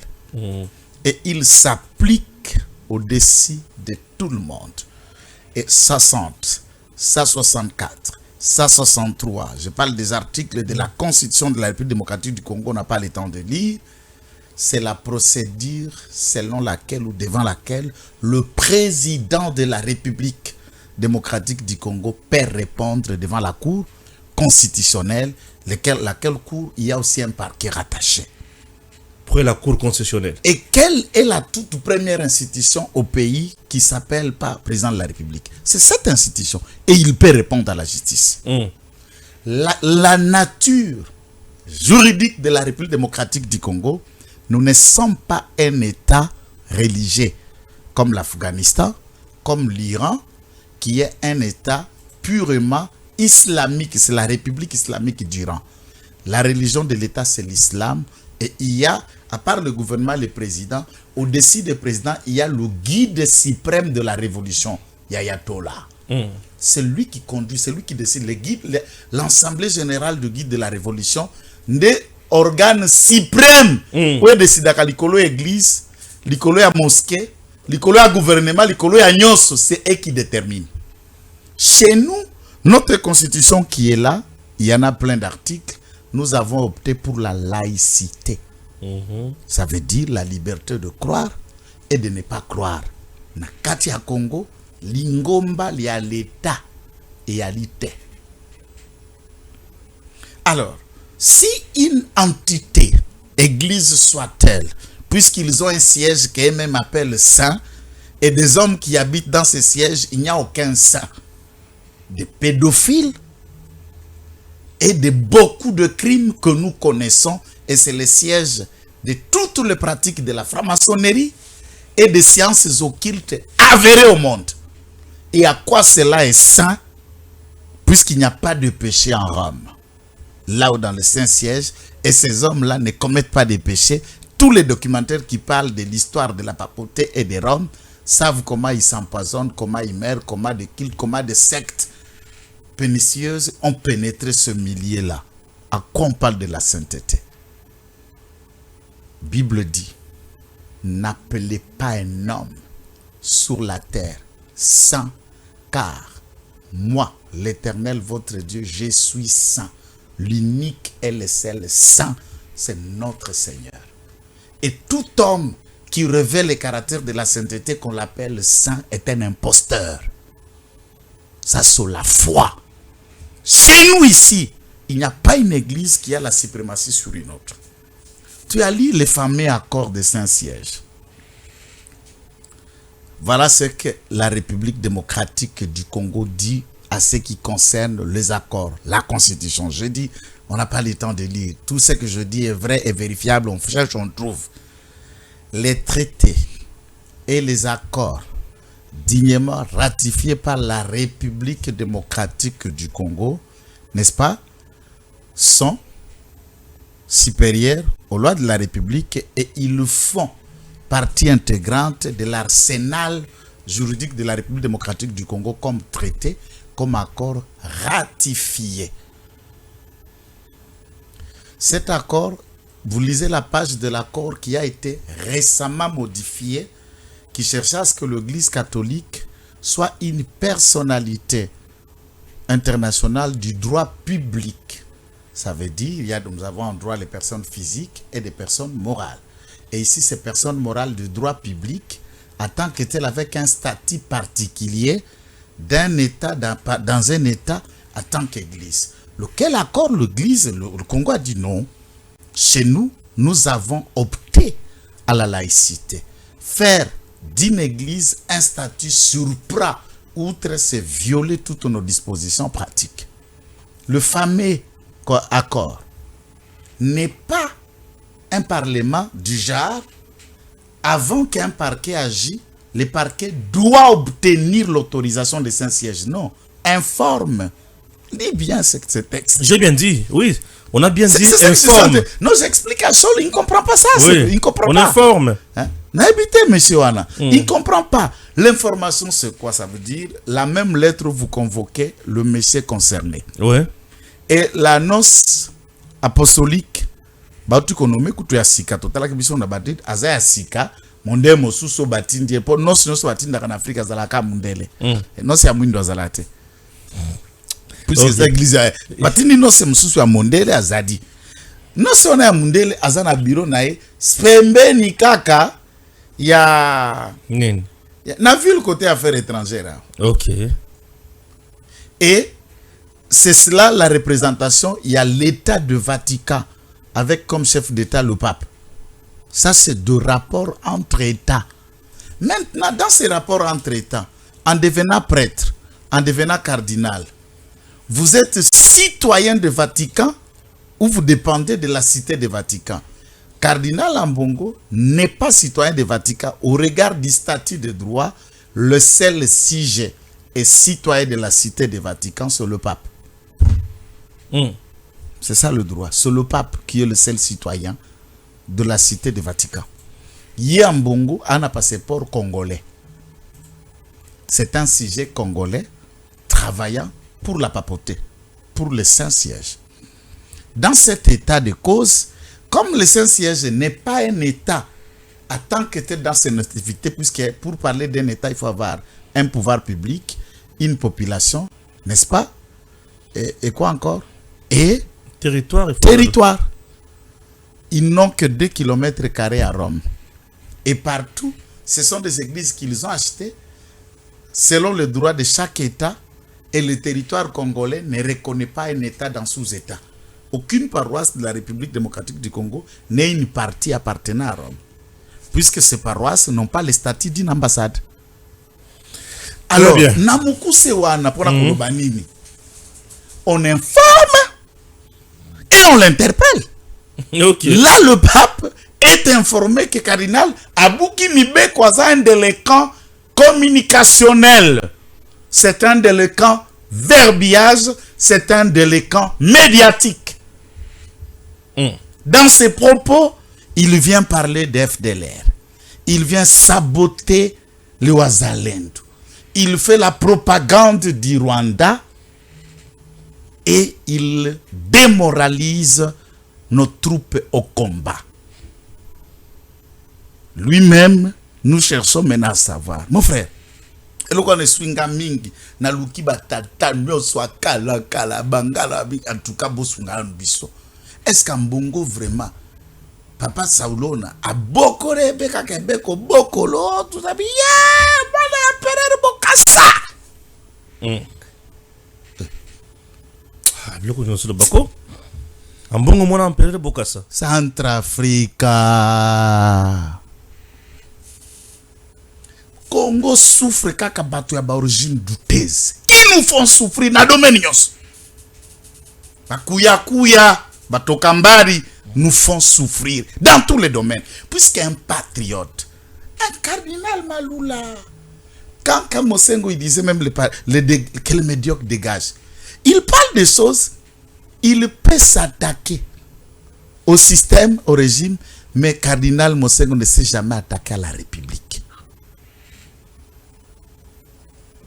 Speaker 4: Et ils s'appliquent au-dessus de tout le monde. Et 60, 164, 163, je parle des articles de la Constitution de la République démocratique du Congo, on n'a pas le temps de lire. C'est la procédure selon laquelle ou devant laquelle le président de la République démocratique du Congo peut répondre devant la Cour constitutionnelle, laquelle Cour, il y a aussi un parquet rattaché.
Speaker 3: Pour la Cour constitutionnelle.
Speaker 4: Et quelle est la toute première institution au pays qui s'appelle pas président de la République? C'est cette institution. Et il peut répondre à la justice. La nature juridique de la République démocratique du Congo, nous ne sommes pas un État religieux comme l'Afghanistan, comme l'Iran, qui est un État purement islamique. C'est la République islamique d'Iran. La religion de l'État, c'est l'islam. Et il y a, à part le gouvernement, le président, au-dessus du président, il y a le guide suprême de la révolution, l'ayatollah. C'est lui qui conduit, c'est lui qui décide. Le guide, l'Assemblée générale du guide de la révolution, des organes suprêmes. Où est décidé à l'école église, l'école à mosquée, l'école à gouvernement, l'école à nyos, c'est eux qui déterminent. Chez nous, notre constitution qui est là, il y en a plein d'articles. Nous avons opté pour la laïcité. Ça veut dire la liberté de croire et de ne pas croire. Na kati ya Congo, lingomba li a l'État et à l'ité. Alors, si une entité, église soit-elle, puisqu'ils ont un siège qu'eux-mêmes appellent saint, et des hommes qui habitent dans ce siège, il n'y a aucun saint. Des pédophiles, et de beaucoup de crimes que nous connaissons, et c'est le siège de toutes les pratiques de la franc-maçonnerie et des sciences occultes avérées au monde. Et à quoi cela est saint, puisqu'il n'y a pas de péché en Rome. Là où dans le Saint-Siège, et ces hommes-là ne commettent pas de péché, tous les documentaires qui parlent de l'histoire de la papauté et de Rome savent comment ils s'empoisonnent, comment ils meurent, comment des cultes, comment des sectes pernicieuses ont pénétré ce milieu-là. À quoi on parle de la sainteté? Bible dit, n'appelez pas un homme sur la terre saint, car moi, l'Éternel, votre Dieu, je suis saint. L'unique et le seul saint, c'est notre Seigneur. Et tout homme qui révèle le caractère de la sainteté qu'on l'appelle saint est un imposteur. Ça, c'est la foi. Chez nous ici, il n'y a pas une église qui a la suprématie sur une autre. Tu as lu les fameux accords de Saint-Siège. Voilà ce que la République démocratique du Congo dit à ce qui concerne les accords, la Constitution. Je dis, on n'a pas le temps de lire. Tout ce que je dis est vrai et vérifiable. On cherche, on trouve. Les traités et les accords dignement ratifiés par la République démocratique du Congo, n'est-ce pas, sont supérieurs aux lois de la République et ils font partie intégrante de l'arsenal juridique de la République démocratique du Congo comme traité, comme accord ratifié. Cet accord, vous lisez la page de l'accord qui a été récemment modifié, qui cherchait à ce que l'Église catholique soit une personnalité internationale du droit public. Ça veut dire, nous avons en droit les personnes physiques et des personnes morales. Et ici, ces personnes morales du droit public, en tant que telles avec un statut particulier d'un État, dans un État en tant qu'Église. Lequel accord l'Église, le Congo a dit non. Chez nous, nous avons opté à la laïcité. Faire d'une Église un statut surpras, outre, c'est violer toutes nos dispositions pratiques. Le fameux accord n'est pas un parlement du genre. Avant qu'un parquet agisse, le parquet doit obtenir l'autorisation de Saint-Siège. Non, informe. Dis bien ce texte.
Speaker 3: J'ai bien dit, oui. On a bien dit
Speaker 4: informe. Nos explications, il ne comprend pas ça.
Speaker 3: Oui,
Speaker 4: il ne comprend
Speaker 3: on
Speaker 4: pas.
Speaker 3: Informe.
Speaker 4: Hein? N'habitez, monsieur Anna. Il ne comprend pas. L'information, c'est quoi? Ça veut dire la même lettre, vous convoquez le monsieur concerné.
Speaker 3: Oui.
Speaker 4: Et la noce apostolique, batu konome kutu ya sika totala kibiso na badid aza ya sika monde mosusu batindi po noce batinda kana Afrika zalaka mundele. Noce ya mwindo azalate. Puisque cette église batindi noce mosusu ya mondele azadi. Noce ona ya mundele azana bureau nae pembeni kaka ya
Speaker 3: Nini?
Speaker 4: Na ville côté affaires étrangères.
Speaker 3: OK.
Speaker 4: Et c'est cela la représentation. Il y a l'État de Vatican avec comme chef d'État le pape. Ça, c'est deux rapports entre États. Maintenant, dans ces rapports entre États, en devenant prêtre, en devenant cardinal, vous êtes citoyen de Vatican ou vous dépendez de la cité de Vatican. Cardinal Ambongo n'est pas citoyen de Vatican. Au regard du statut de droit, le seul sujet est citoyen de la cité de Vatican, c'est le pape. C'est ça le droit. C'est le pape qui est le seul citoyen de la cité de Vatican. Yambongo a un passeport congolais. C'est un sujet congolais travaillant pour la papauté, pour le Saint-Siège. Dans cet état de cause, comme le Saint-Siège n'est pas un état en tant que tel dans ses activités, puisque pour parler d'un état, il faut avoir un pouvoir public, une population, n'est-ce pas? Et quoi encore? Et territoire. Ils n'ont que 2 km² à Rome. Et partout, ce sont des églises qu'ils ont achetées selon le droit de chaque État. Et le territoire congolais ne reconnaît pas un État dans sous-État. Aucune paroisse de la République démocratique du Congo n'est une partie appartenant à Rome. Puisque ces paroisses n'ont pas le statut d'une ambassade. Alors, on informe et on l'interpelle.
Speaker 3: Okay.
Speaker 4: Là, le pape est informé que cardinal Abouki Mibe Kwaza un délinquant communicationnel. C'est un délinquant verbiage, c'est un délinquant médiatique. Dans ses propos, il vient parler d'FDLR. Il vient saboter le Wazalendo. Il fait la propagande du Rwanda et il démoralise nos troupes au combat. Lui-même, nous cherchons maintenant à savoir. Mon frère, en tout cas, est-ce qu'en Bongo vraiment, Papa Saulona a beaucoup rêvé qu'à Québec, beaucoup l'autre, tout ça, bien, moi, Bokassa. Centrafrica. Congo souffre kaka batu ya ba origine douteuse. Ils nous font souffrir na domaine nyos. Bakuya batokambari nous font souffrir dans tous les domaines. Puisqu'un patriote, un cardinal Maloula, quand Mosengo il disait même que le médiocre dégage, il parle des choses, il peut s'attaquer au système, au régime, mais cardinal Mosengo ne s'est jamais attaqué à la République.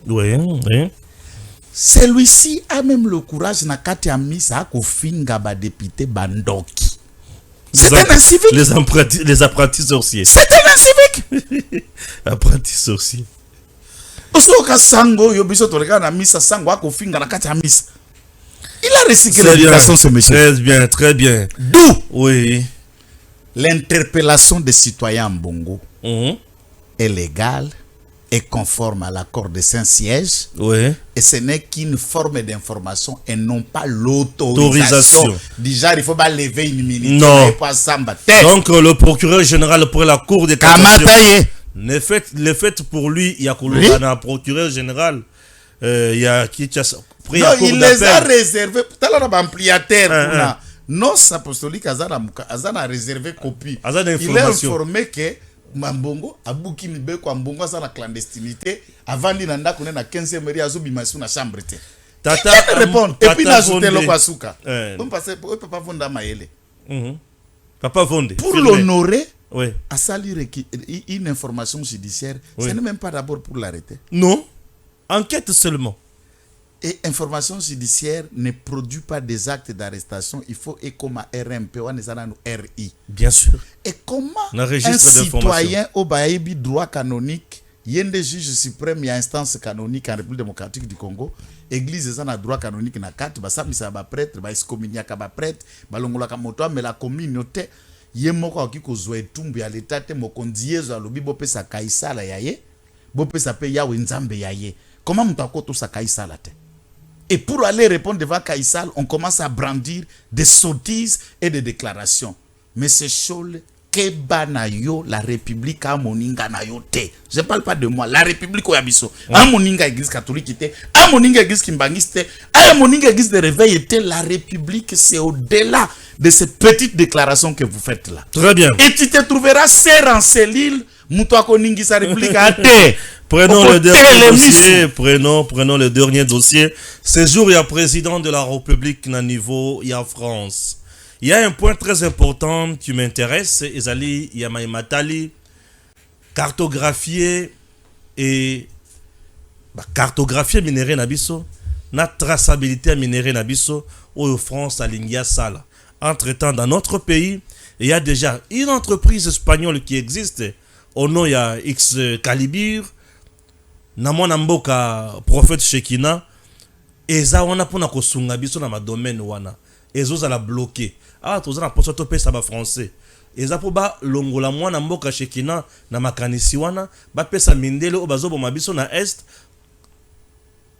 Speaker 3: Oui.
Speaker 4: Celui-ci a même le courage nakati amisa kofinga ba député bandoki. C'est un incivique.
Speaker 3: Les apprentis sorciers.
Speaker 4: C'est un incivique.
Speaker 3: Apprentis sorciers.
Speaker 4: Osoka sango yobiso toleka na misa sango akofinga nakati amisa. Il a recyclé l'éducation ce monsieur.
Speaker 3: Très bien.
Speaker 4: D'où
Speaker 3: l'interpellation
Speaker 4: des citoyens en Bongo est légale est conforme à l'accord de Saint-Siège.
Speaker 3: Oui.
Speaker 4: Et ce n'est qu'une forme d'information et non pas l'autorisation. Déjà, il faut pas lever une minute.
Speaker 3: Non. Donc, le procureur général pour la Cour des cassations, le fait pour lui, il y a un procureur général, il y a qui
Speaker 4: non, il les a réservés. Non, apostolique, Azana a réservé copie. Il est informé que Mambongo, Abouki Mibeko, Mbongo, ça la clandestinité, avant d'Inanda, qu'on est na 15e mairie, Azubimasu, na chambre. Tata répond. Et puis, n'ajouter le Kwasuka. On passe, on peut pas vendre Maëlle.
Speaker 3: Papa Vonde.
Speaker 4: Pour l'honorer,
Speaker 3: oui.
Speaker 4: à salir une information judiciaire, ce n'est même pas d'abord pour l'arrêter.
Speaker 3: Non. Enquête seulement.
Speaker 4: Et information judiciaire ne produit pas des actes d'arrestation. Il faut et comme RMP, on est RI.
Speaker 3: Bien sûr.
Speaker 4: Et comment un citoyen au Baïbi droit canonique, il y a des juges suprêmes, il y a instance canonique en République démocratique du Congo, église a droit canonique na 4, bah ça misa ba prêtre, bah excommunia ka ba prêtre, bah longola ka moto, mais la communauté yé moko ki ko zoe tumbi à l'état te mokondiezo a lobi bope sa kaisala yaye, bope sa pe yawe nzambe yaye. Comment mutako to sa kaisala te? Et pour aller répondre devant Kaïsal, on commence à brandir des sottises et des déclarations. Mais c'est Chol, Kebanayo, la République a moninga na yo te. Je ne parle pas de moi. La République au Yabiso. A moninga église catholique était. A moninga église kimbangiste. A moninga église de réveil était. La République, c'est au-delà de ces petites déclarations que vous faites là.
Speaker 3: Très bien.
Speaker 4: Et tu te trouveras serre en cellule. Moutouako ningi sa République a te.
Speaker 3: Prenons le dernier dossier. Prenons le dernier dossier. Ce jour, il y a président de la République na niveau, il y a France. Il y a un point très important qui m'intéresse. Ezali, il y a Maïmatali, cartographier et cartographier minéré nabiso, na traçabilité minéré nabiso, ou France à l'India Sala. Entre-temps, dans notre pays, il y a déjà une entreprise espagnole qui existe. Au nom, il y a X Calibre. Namona mboka prophète Shekina eza wana pona kosunga biso na ma domaine wana ezo za la bloquer toza na poso to pesa ba français eza po ba longola mwana mboka Shekina na makanisi wana ba pesa mindele o bazobo mabiso na est.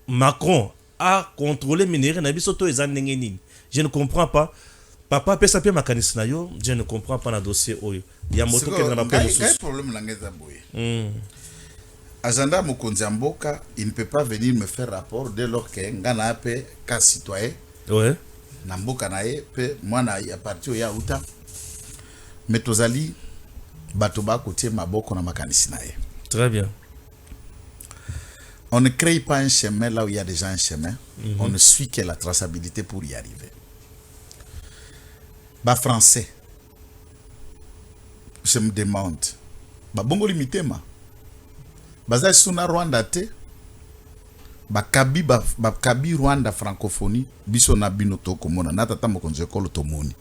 Speaker 3: Macron a contrôlé minéraux na biso to eza ndenge nini? Je ne comprends pas. Papa pesa pe makanisi na yo, je ne comprends pas na dossier oyo ya moto ke na ba
Speaker 4: problème na ngeza boye. Agenda Mokonzi Mboka, il ne peut pas venir me faire rapport dès lors que ngana ape ka citoyen.
Speaker 3: Ouais.
Speaker 4: Na mboka na ye pe mwana ya parti ya uta. Metozali bato ba kotie maboko na makanisi na ye.
Speaker 3: Très bien.
Speaker 4: On ne crée pas un chemin là où il y a déjà un chemin. On ne suit que la traçabilité pour y arriver. Ba français. Je me demande. Ba bongo limité ma. Baza suna Rwanda te bakabi Rwanda francophonie biso na bino to komona na tata mokonzi ekolo tomoni.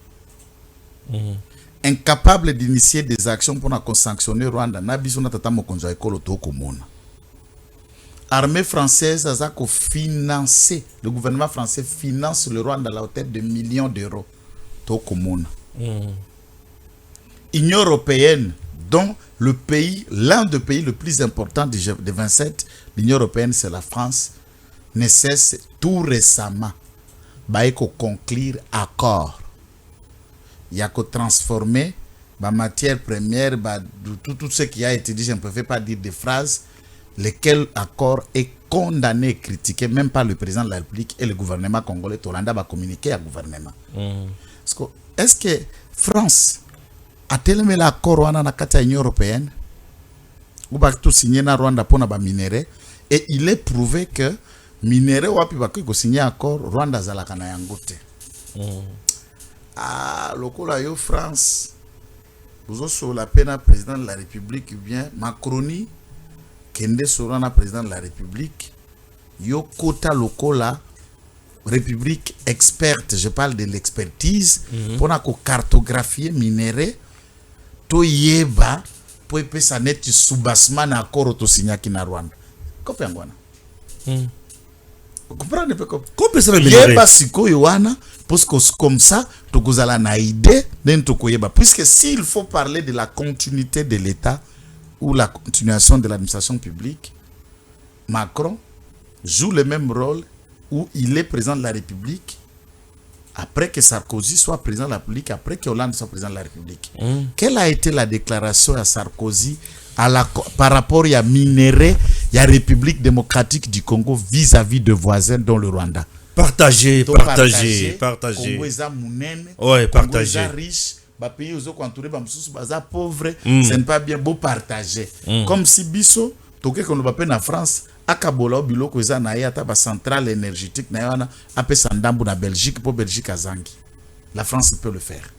Speaker 4: Incapable d'initier des actions pour sanctionner Rwanda na biso na tata mokonzi ekolo to komona. Armée française a financé, le gouvernement français finance le Rwanda à la hauteur de millions d'euros to komona. Union européenne dont le pays, l'un des pays le plus important des 27, l'Union européenne, c'est la France, ne cesse tout récemment de conclure accord. Il y a que transformer la matière première, tout ce qui a été dit, je ne peux pas dire des phrases, lesquels accord est condamné et critiqué, même par le président de la République et le gouvernement congolais. Tolanda va communiquer au gouvernement. Est-ce que France a-t-elle mis l'accord dans la Union européenne ou pas tout signé na Rwanda pour na ba minéraux et il est prouvé que minéraux wapi ba ko signé accord Rwanda zalaka na yango te. Lokola yo France vous sur la peine président de la République ou bien Macronie kende sur na président de la République yo kota lokola République experte, je parle de l'expertise pour na ko cartographier minéraux to yeba po epesa neti soubassement na accord to signé ki na Rwanda. Kopengwana. Comprendre peu
Speaker 3: comme
Speaker 4: yeba sikoyo wana parce que comme ça to kozala na idée den to koyeba puisque s'il faut parler de la continuité de l'État ou la continuation de l'administration publique Macron joue le même rôle où il est président de la République après que Sarkozy soit président de la République, après que Hollande soit président de la République. Quelle a été la déclaration à Sarkozy par rapport à minerai, il y a République démocratique du Congo vis-à-vis de voisins dont le Rwanda?
Speaker 3: Partager.
Speaker 4: Congo est mounene,
Speaker 3: Ouais,
Speaker 4: Congo
Speaker 3: partager.
Speaker 4: est riche, ba pays aux autres entourés, ba msous baza pauvre, ce n'est pas bien beau partager. Comme si biso, toke qu'on va en France, akabola biloko eza na yata ba centrale énergétique na yana apé sandambu na Belgique pour Belgique azangi. La France peut le faire.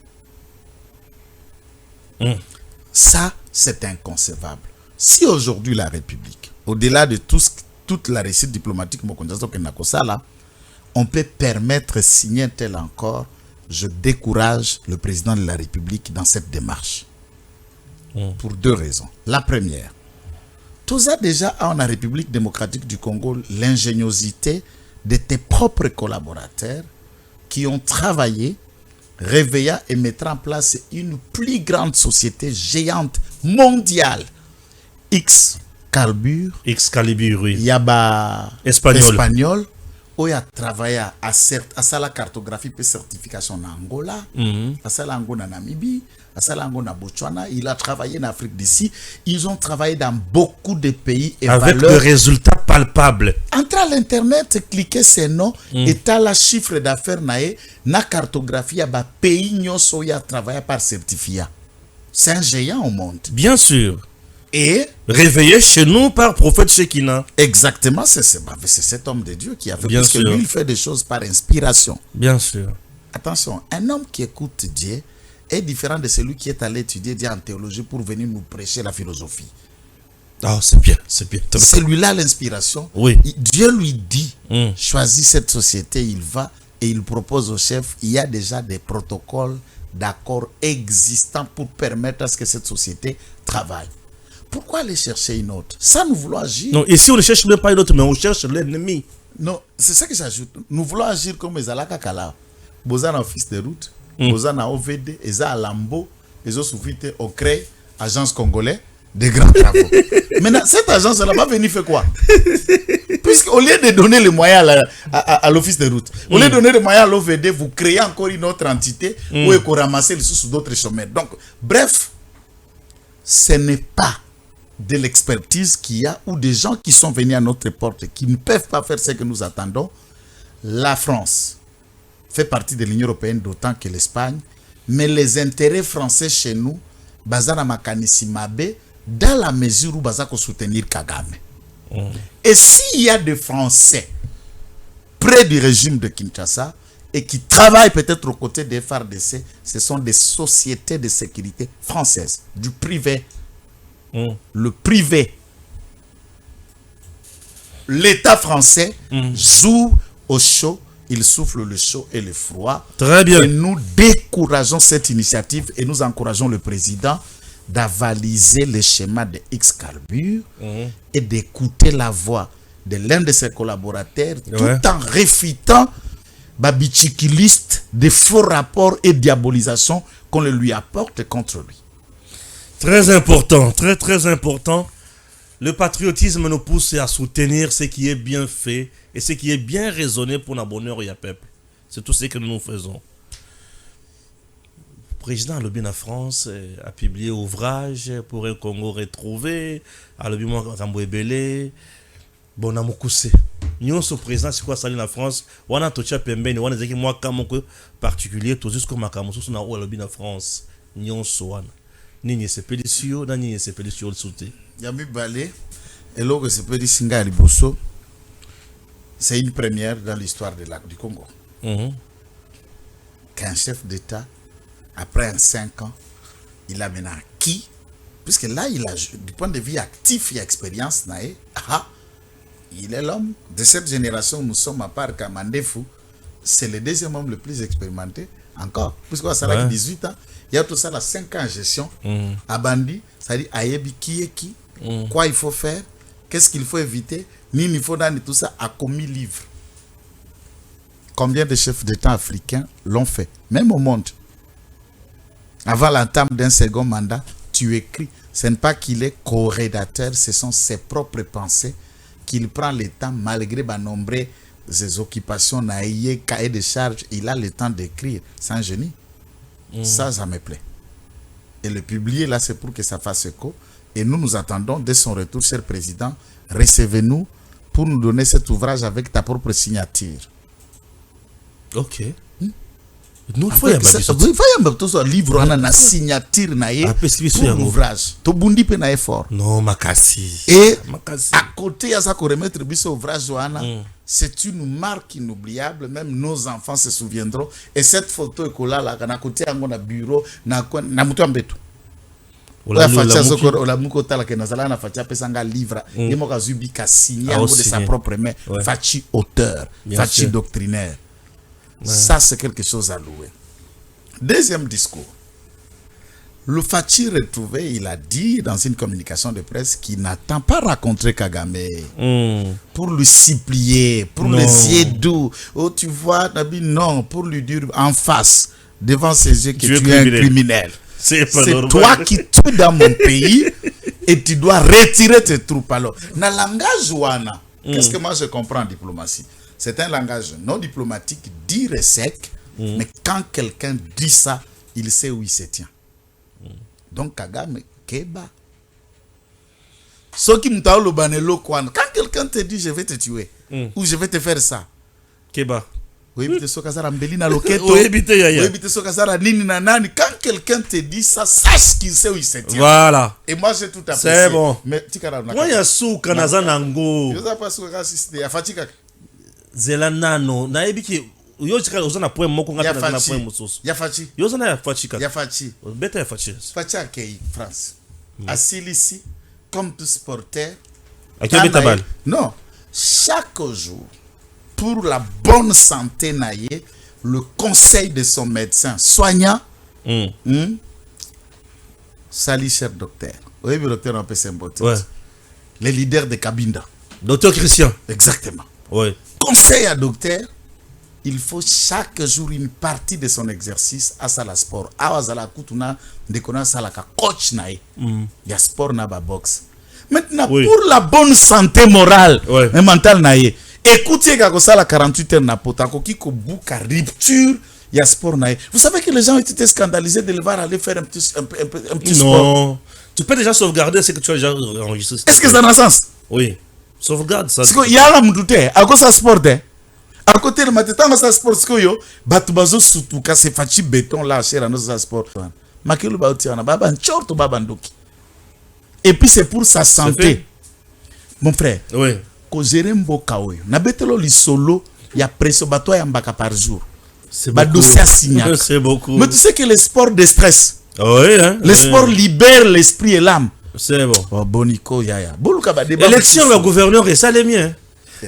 Speaker 4: Ça, c'est inconcevable. Si aujourd'hui la République, au-delà de toute la réussite diplomatique, on peut permettre de signer un tel accord, je décourage le président de la République dans cette démarche. Pour 2 raisons. La première, tout ça déjà en la République démocratique du Congo, l'ingéniosité de tes propres collaborateurs qui ont travaillé, réveilla et mettra en place une plus grande société géante mondiale. Excalibur,
Speaker 3: Oui.
Speaker 4: il y a
Speaker 3: Espagnol.
Speaker 4: où il a travaillé à la cartographie et certification en Angola, à la Angola Namibie, à la Angola Botswana. Il a travaillé en Afrique d'ici. Ils ont travaillé dans beaucoup de pays et
Speaker 3: avec des résultats palpables.
Speaker 4: Entre à l'internet, cliquez ces noms et t'as la chiffre d'affaires na cartographie à pays nyoso y a travaillé par certificat. C'est un géant au monde.
Speaker 3: Bien sûr.
Speaker 4: Et
Speaker 3: réveillé chez nous par prophète Shekina.
Speaker 4: Exactement, c'est cet homme de Dieu qui a fait.
Speaker 3: Bien
Speaker 4: parce
Speaker 3: sûr.
Speaker 4: que lui, il fait des choses par inspiration.
Speaker 3: Bien sûr.
Speaker 4: Attention, un homme qui écoute Dieu est différent de celui qui est allé étudier Dieu en théologie pour venir nous prêcher la philosophie.
Speaker 3: Ah, c'est bien, c'est bien.
Speaker 4: Celui-là, l'inspiration.
Speaker 3: Oui.
Speaker 4: Dieu lui dit, choisis cette société, il va et il propose au chef, il y a déjà des protocoles d'accords existants pour permettre à ce que cette société travaille. Pourquoi aller chercher une autre? Ça, nous voulons agir.
Speaker 3: Non, ici, on ne cherche même pas une autre, mais on cherche l'ennemi.
Speaker 4: Non, c'est ça que j'ajoute. Nous voulons agir comme les Alaka-Kala. Bozan en office de route, Bozan en OVD, Eza à Lambo, les autres soufrités, on crée agence congolais de grands travaux. Maintenant, cette agence-là va venir faire quoi? Puisqu'au lieu de donner les moyens à l'office de route, au lieu de donner les moyens à l'OVD, vous créez encore une autre entité où il faut ramasser les sous d'autres chemins. Donc, bref, ce n'est pas de l'expertise qu'il y a ou des gens qui sont venus à notre porte qui ne peuvent pas faire ce que nous attendons. La France fait partie de l'Union européenne d'autant que l'Espagne, mais les intérêts français chez nous, bazana makanisi mabe, dans la mesure où bazako soutenir Kagame. Et s'il y a des Français près du régime de Kinshasa et qui travaillent peut-être aux côtés des FARDC, ce sont des sociétés de sécurité françaises, du privé. Le privé. L'État français joue au chaud, il souffle le chaud et le froid.
Speaker 3: Très bien.
Speaker 4: Et nous décourageons cette initiative et nous encourageons le président d'avaliser le schéma de Excalibur et d'écouter la voix de l'un de ses collaborateurs tout en réfutant Babichikiliste des faux rapports et diabolisation qu'on le lui apporte contre lui.
Speaker 3: Très important, très très important. Le patriotisme nous pousse à soutenir ce qui est bien fait et ce qui est bien raisonné pour le bonheur et le peuple. C'est tout ce que nous faisons. Le président Alobi en France a publié ouvrage pour un Congo retrouvé. Alobi Mwambo Ebele. Bon, na mokuse. Nous sommes président, c'est quoi ça en France? On a touché à Pembeni, on a dit que moi, comme particulier, tout juste comme Makamosu, on a Alobi en France. Nous sommes. Nini sepelisiyo na nini sepelisiyo sauté.
Speaker 4: Yami Balé et l'autre sepelisiyo Singa Liboso. C'est une première dans l'histoire du Congo. Qu'un chef d'État, après 5 ans, il a maintenant acquis, puisque là, il a, du point de vue actif et expérience, il est l'homme de cette génération. Nous sommes à part Kamandefou, c'est le deuxième homme le plus expérimenté encore, puisqu'on a 18 ans. Il y a tout ça, là, 5 ans en gestion. À Bandi, ça dit Ayebi qui est qui, quoi il faut faire, qu'est-ce qu'il faut éviter, ni il faut dans tout ça, a commis livre. Combien de chefs d'État africains l'ont fait, même au monde. Avant l'entame d'un second mandat, tu écris. Ce n'est pas qu'il est co-rédacteur, ce sont ses propres pensées qu'il prend le temps, malgré ses occupations, cahier de charges, il a le temps d'écrire. C'est un génie. Ça me plaît. Et le publier là, c'est pour que ça fasse écho. Et nous attendons dès son retour, cher président, recevez-nous pour nous donner cet ouvrage avec ta propre signature.
Speaker 3: Ok. Nous faut
Speaker 4: un livre on a na signature na ye pour l'ouvrage. To bundi pe na effort.
Speaker 3: Non, makasi.
Speaker 4: Et à côté à ça qu'on remettre biso ouvrage Johanna, c'est une marque inoubliable, même nos enfants se souviendront. Et cette photo est là là à côté à mon bureau na mutu ambetu. La facha soko la mukota la kenazala na facha pesanga livre et mo kazubi ka signé de sa propre main. Fachi auteur, fachi doctrinaire. Ça, c'est quelque chose à louer. Deuxième discours. Le Fachi retrouvé, il a dit dans une communication de presse qu'il n'attend pas rencontrer Kagame pour lui supplier, pour les yeux doux. Oh, tu vois, Nabi, non, pour lui dire en face, devant ses yeux, que tu es un criminel. C'est toi qui tues dans mon pays et tu dois retirer tes troupes. Alors, dans le langage Wana, qu'est-ce que moi je comprends en diplomatie? C'est un langage non diplomatique, dire et sec, mais quand quelqu'un dit ça, il sait où il se tient. Donc Kagame, Keba. Ce qui quand quelqu'un te dit je vais te tuer, ou je vais te faire ça,
Speaker 3: Keba.
Speaker 4: Quand quelqu'un te dit ça, sache qu'il sait où il se tient.
Speaker 3: Voilà.
Speaker 4: Et moi j'ai tout apprécié.
Speaker 3: C'est bon.
Speaker 4: Mais
Speaker 3: moi il y a sou kanazanango.
Speaker 4: Je sais pas ce que c'est Fatika.
Speaker 3: Zelanano na ebiki yo chika ozana point moko ngata na point mususu.
Speaker 4: Ya Fachi.
Speaker 3: Yo zana ya Fachi kaka.
Speaker 4: Ya Fachi.
Speaker 3: Beta ya Fachi.
Speaker 4: Fachi akei France. Assis ici comme tout sportif.
Speaker 3: Akei tabal.
Speaker 4: Non, chaque jour pour la bonne santé naie, le conseil de son médecin soignant. Salut cher docteur. Oui, le docteur on peut s'imposer. Ouais. Les leaders de Kabinda.
Speaker 3: Docteur Christian.
Speaker 4: Exactement.
Speaker 3: Oui.
Speaker 4: Conseil à docteur, il faut chaque jour une partie de son exercice à la sport. Awazala kutuna de connaître la coach nae. Ya sport na ba boxe. Maintenant pour la bonne santé morale et mentale nae. Écoutez kako ça la 48 heures na potako ki ko buka rupture ya sport nae. Vous savez que les gens ont été scandalisés de le voir aller faire un petit sport.
Speaker 3: Non. Tu peux déjà sauvegarder ce que tu as déjà enregistré.
Speaker 4: Est-ce que ça a un sens?
Speaker 3: Oui. Sauvegarde ça.
Speaker 4: Parce qu'il y a la moudouté, à cause de sport, à côté de ma tête, dans ce sport, c'est yo, batubazo surtout quand c'est fachi béton là, cher à notre sport. Makelu baouti ana baba nchorto baba ndoki. Et puis c'est pour sa santé. Mon frère.
Speaker 3: Oui.
Speaker 4: Ko gérer mboka oyo. Na betelo li solo, ya presso bato ya mbaka par jour.
Speaker 3: C'est
Speaker 4: beaucoup. Dossier signac.
Speaker 3: C'est beaucoup.
Speaker 4: Mais tu sais que le sport de stress.
Speaker 3: Oui, hein.
Speaker 4: Le sport libère l'esprit et l'âme.
Speaker 3: C'est bon.
Speaker 4: Oh, Boniko Yaya.
Speaker 3: Élection le gouverneur et ça les miens.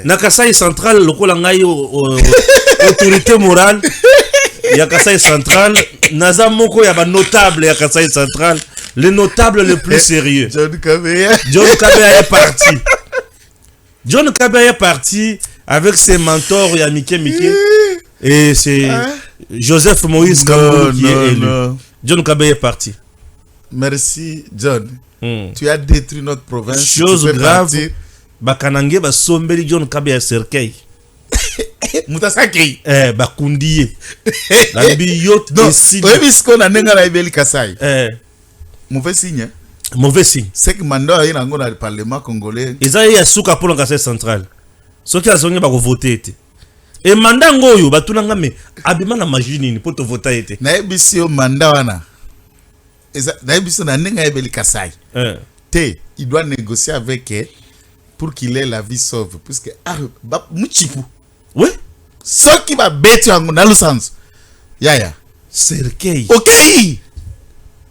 Speaker 3: Nakasai central le kolangai autorité morale. Yakasai central naza moko ya ba notable Yakasai central, le notable le plus sérieux.
Speaker 4: John Kabeya
Speaker 3: est parti. John Kabeya est parti avec ses mentors ya Mike et c'est Joseph Moïse Kamboulou qui est élu. John Kabeya est parti.
Speaker 4: Merci John. Tu as détruit notre province.
Speaker 3: Chose grave. Bakanange ba sombeli John Kabeya cercueil.
Speaker 4: Mutasaki.
Speaker 3: Bakundiye. La biyot ici.
Speaker 4: Oui, puisqu'on a nenga la ibeli Kasai. Mauvais signe.
Speaker 3: Mauvais signe.
Speaker 4: C'est que mandat il a dans le parlement congolais.
Speaker 3: Eza ya suka pour l'Assemblée centrale. Ceux qui a sonné ba ko voter été. Et mandat ngoyo batunanga me abima na machine pour te voter été.
Speaker 4: Na ebisi o mandat wana. Il doit négocier avec elle pour qu'il ait la vie sauve. Puisque, oui, ce qui va bêter dans le sens. Yaya.
Speaker 3: C'est ok.
Speaker 4: Ok.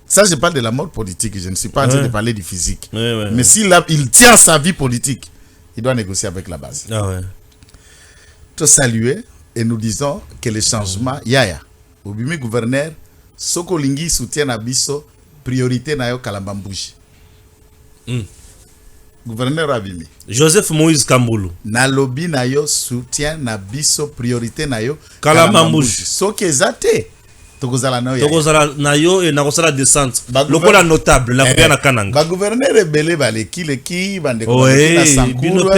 Speaker 4: Ça, je parle de la mort politique. Je ne suis pas en train de parler du physique. Mais s'il il tient sa vie politique, il doit négocier avec la base.
Speaker 3: Ah ouais.
Speaker 4: Te saluer et nous disons que le changement, Yaya, au bimi gouverneur, Sokolingi soutient Abisso, priorité na yo Kalambambushi. Gouverneur Abimi.
Speaker 3: Joseph Moïse Kamboulou.
Speaker 4: Na lobby na yo soutient Abisso, priorité na yo
Speaker 3: Kalambambushi.
Speaker 4: So que zate. tokozala na yo
Speaker 3: tokozala na yo et na kosala descente
Speaker 4: Ba
Speaker 3: lokola notable la kuya na kananga
Speaker 4: ba gouverneur rebelle baleki bande ko
Speaker 3: oui
Speaker 4: na sankuru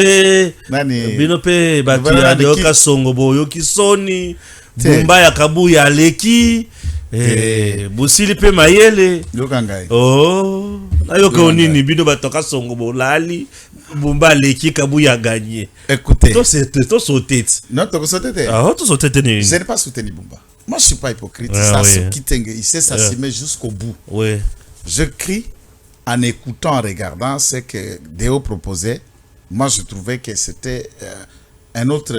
Speaker 4: nani
Speaker 3: bino pe batu
Speaker 4: Gouverneur
Speaker 3: ya
Speaker 4: aleki.
Speaker 3: deoka songo boyo kisoni bumba ya kabuya aleki busili pe mayele
Speaker 4: yokangai
Speaker 3: oh nayoka onini bino batoka songo bolali bumba aleki kabuya gagné
Speaker 4: écoutez
Speaker 3: to sauter
Speaker 4: non tokosotete
Speaker 3: ah to sauter ni
Speaker 4: je n'ai pas soutenu Bumba. Moi, je suis pas hypocrite.
Speaker 3: Ah,
Speaker 4: ça,
Speaker 3: oui.
Speaker 4: il sait s'assumer jusqu'au bout.
Speaker 3: ouais
Speaker 4: Je crie en écoutant, en regardant ce que Déo proposait. Moi, je trouvais que c'était un autre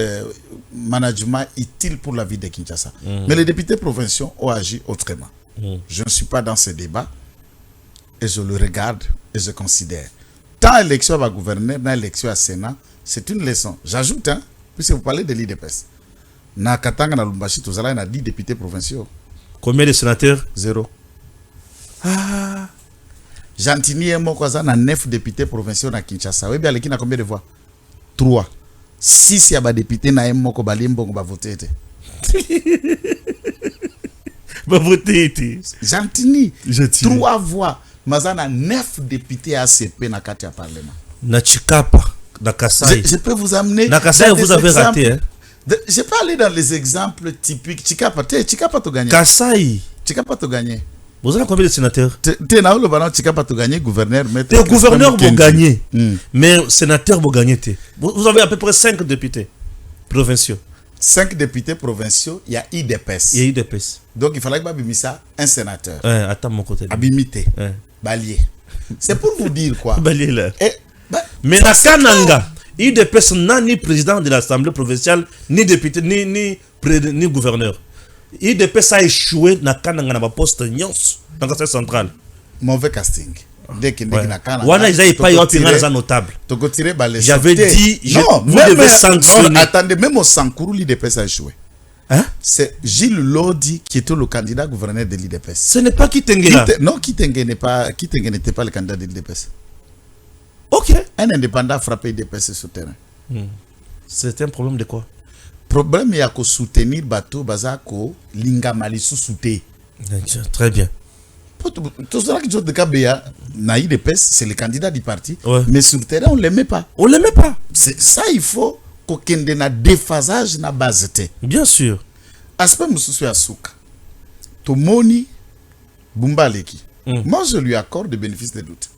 Speaker 4: management utile pour la vie de Kinshasa. Mais les députés provinciaux ont agi autrement. Je ne suis pas dans ce débat et je le regarde et je considère. Tant élection à gouverneur, tant élection à Sénat, c'est une leçon. J'ajoute, hein, puisque vous parlez de l'IDPS. Na Katanga na Lumbashi, tous là, il y a 10 députés provinciaux.
Speaker 3: combien de sénateurs
Speaker 4: 0. Ah. Jantini et Mokoza na 9 députés provinciaux na Kinshasa. Oui, bien, les qui n'a combien de voix 3. 6 y a des députés na Moko Balimbo va voter.
Speaker 3: va voter
Speaker 4: Jantini,
Speaker 3: Jantini.
Speaker 4: 3 voix. Mazana 9 députés ACP na Katia Parlement.
Speaker 3: na Chikapa na Kasai
Speaker 4: Je peux vous amener.
Speaker 3: na Kasai
Speaker 4: dans
Speaker 3: vous
Speaker 4: des
Speaker 3: avez
Speaker 4: exemples.
Speaker 3: raté hein
Speaker 4: Je peux aller dans les exemples typiques. Chikapa to gagné.
Speaker 3: Kasai
Speaker 4: Chikapa to gagné.
Speaker 3: vous avez combien de sénateurs
Speaker 4: T'es là où le ballon Chikapa to gagné, gouverneur.
Speaker 3: le gouverneur vous gagnez
Speaker 4: Hmm.
Speaker 3: mais sénateur vous gagnez vous avez à peu près 5 députés provinciaux
Speaker 4: 5 députés provinciaux, il y a IDPS.
Speaker 3: il y a eu des pèses
Speaker 4: Donc il fallait que Babimisa, un sénateur.
Speaker 3: attends mon côté
Speaker 4: Abimité.
Speaker 3: ouais
Speaker 4: Balier. C'est pour vous dire quoi.
Speaker 3: Balier là
Speaker 4: Et,
Speaker 3: mais na Kananga il des personnes ni président de l'Assemblée provinciale ni député ni gouverneur il des personnes a échoué na Kananga na ba poste nyons dans la centrale
Speaker 4: mauvais casting. Dès qu'il
Speaker 3: ouais.
Speaker 4: na Kananga.
Speaker 3: Wana ils avaient pas eu un notable
Speaker 4: Toko tiré balai.
Speaker 3: j'avais dit
Speaker 4: non,
Speaker 3: vous
Speaker 4: même,
Speaker 3: devez sanctionner
Speaker 4: non, attendez, même au Sankourou, l'IDPS a échoué.
Speaker 3: hein
Speaker 4: C'est Gilles Lodi qui était le candidat gouverneur de l'IDPS.
Speaker 3: ce n'est pas Kitengela
Speaker 4: Non, Kitenge n'était pas le candidat de l'IDPS.
Speaker 3: ok
Speaker 4: Un indépendant a frappé l'IDPS sur le terrain.
Speaker 3: c'est un problème de quoi
Speaker 4: Problème, il y a qu'à soutenir Bato Bazako, Lingamali sous-souté.
Speaker 3: très bien
Speaker 4: Tout cela qui de Kabea, Naïd Depes, c'est le candidat du parti.
Speaker 3: Ouais.
Speaker 4: Mais sur le terrain, on ne l'aimait pas.
Speaker 3: on l'aimait pas
Speaker 4: C'est ça, il faut qu'il y ait un déphasage na base.
Speaker 3: bien sûr
Speaker 4: Aspect Moussoussou Asuka. Tomoni Bumba Leki. Moi, je lui accorde le bénéfice des doutes.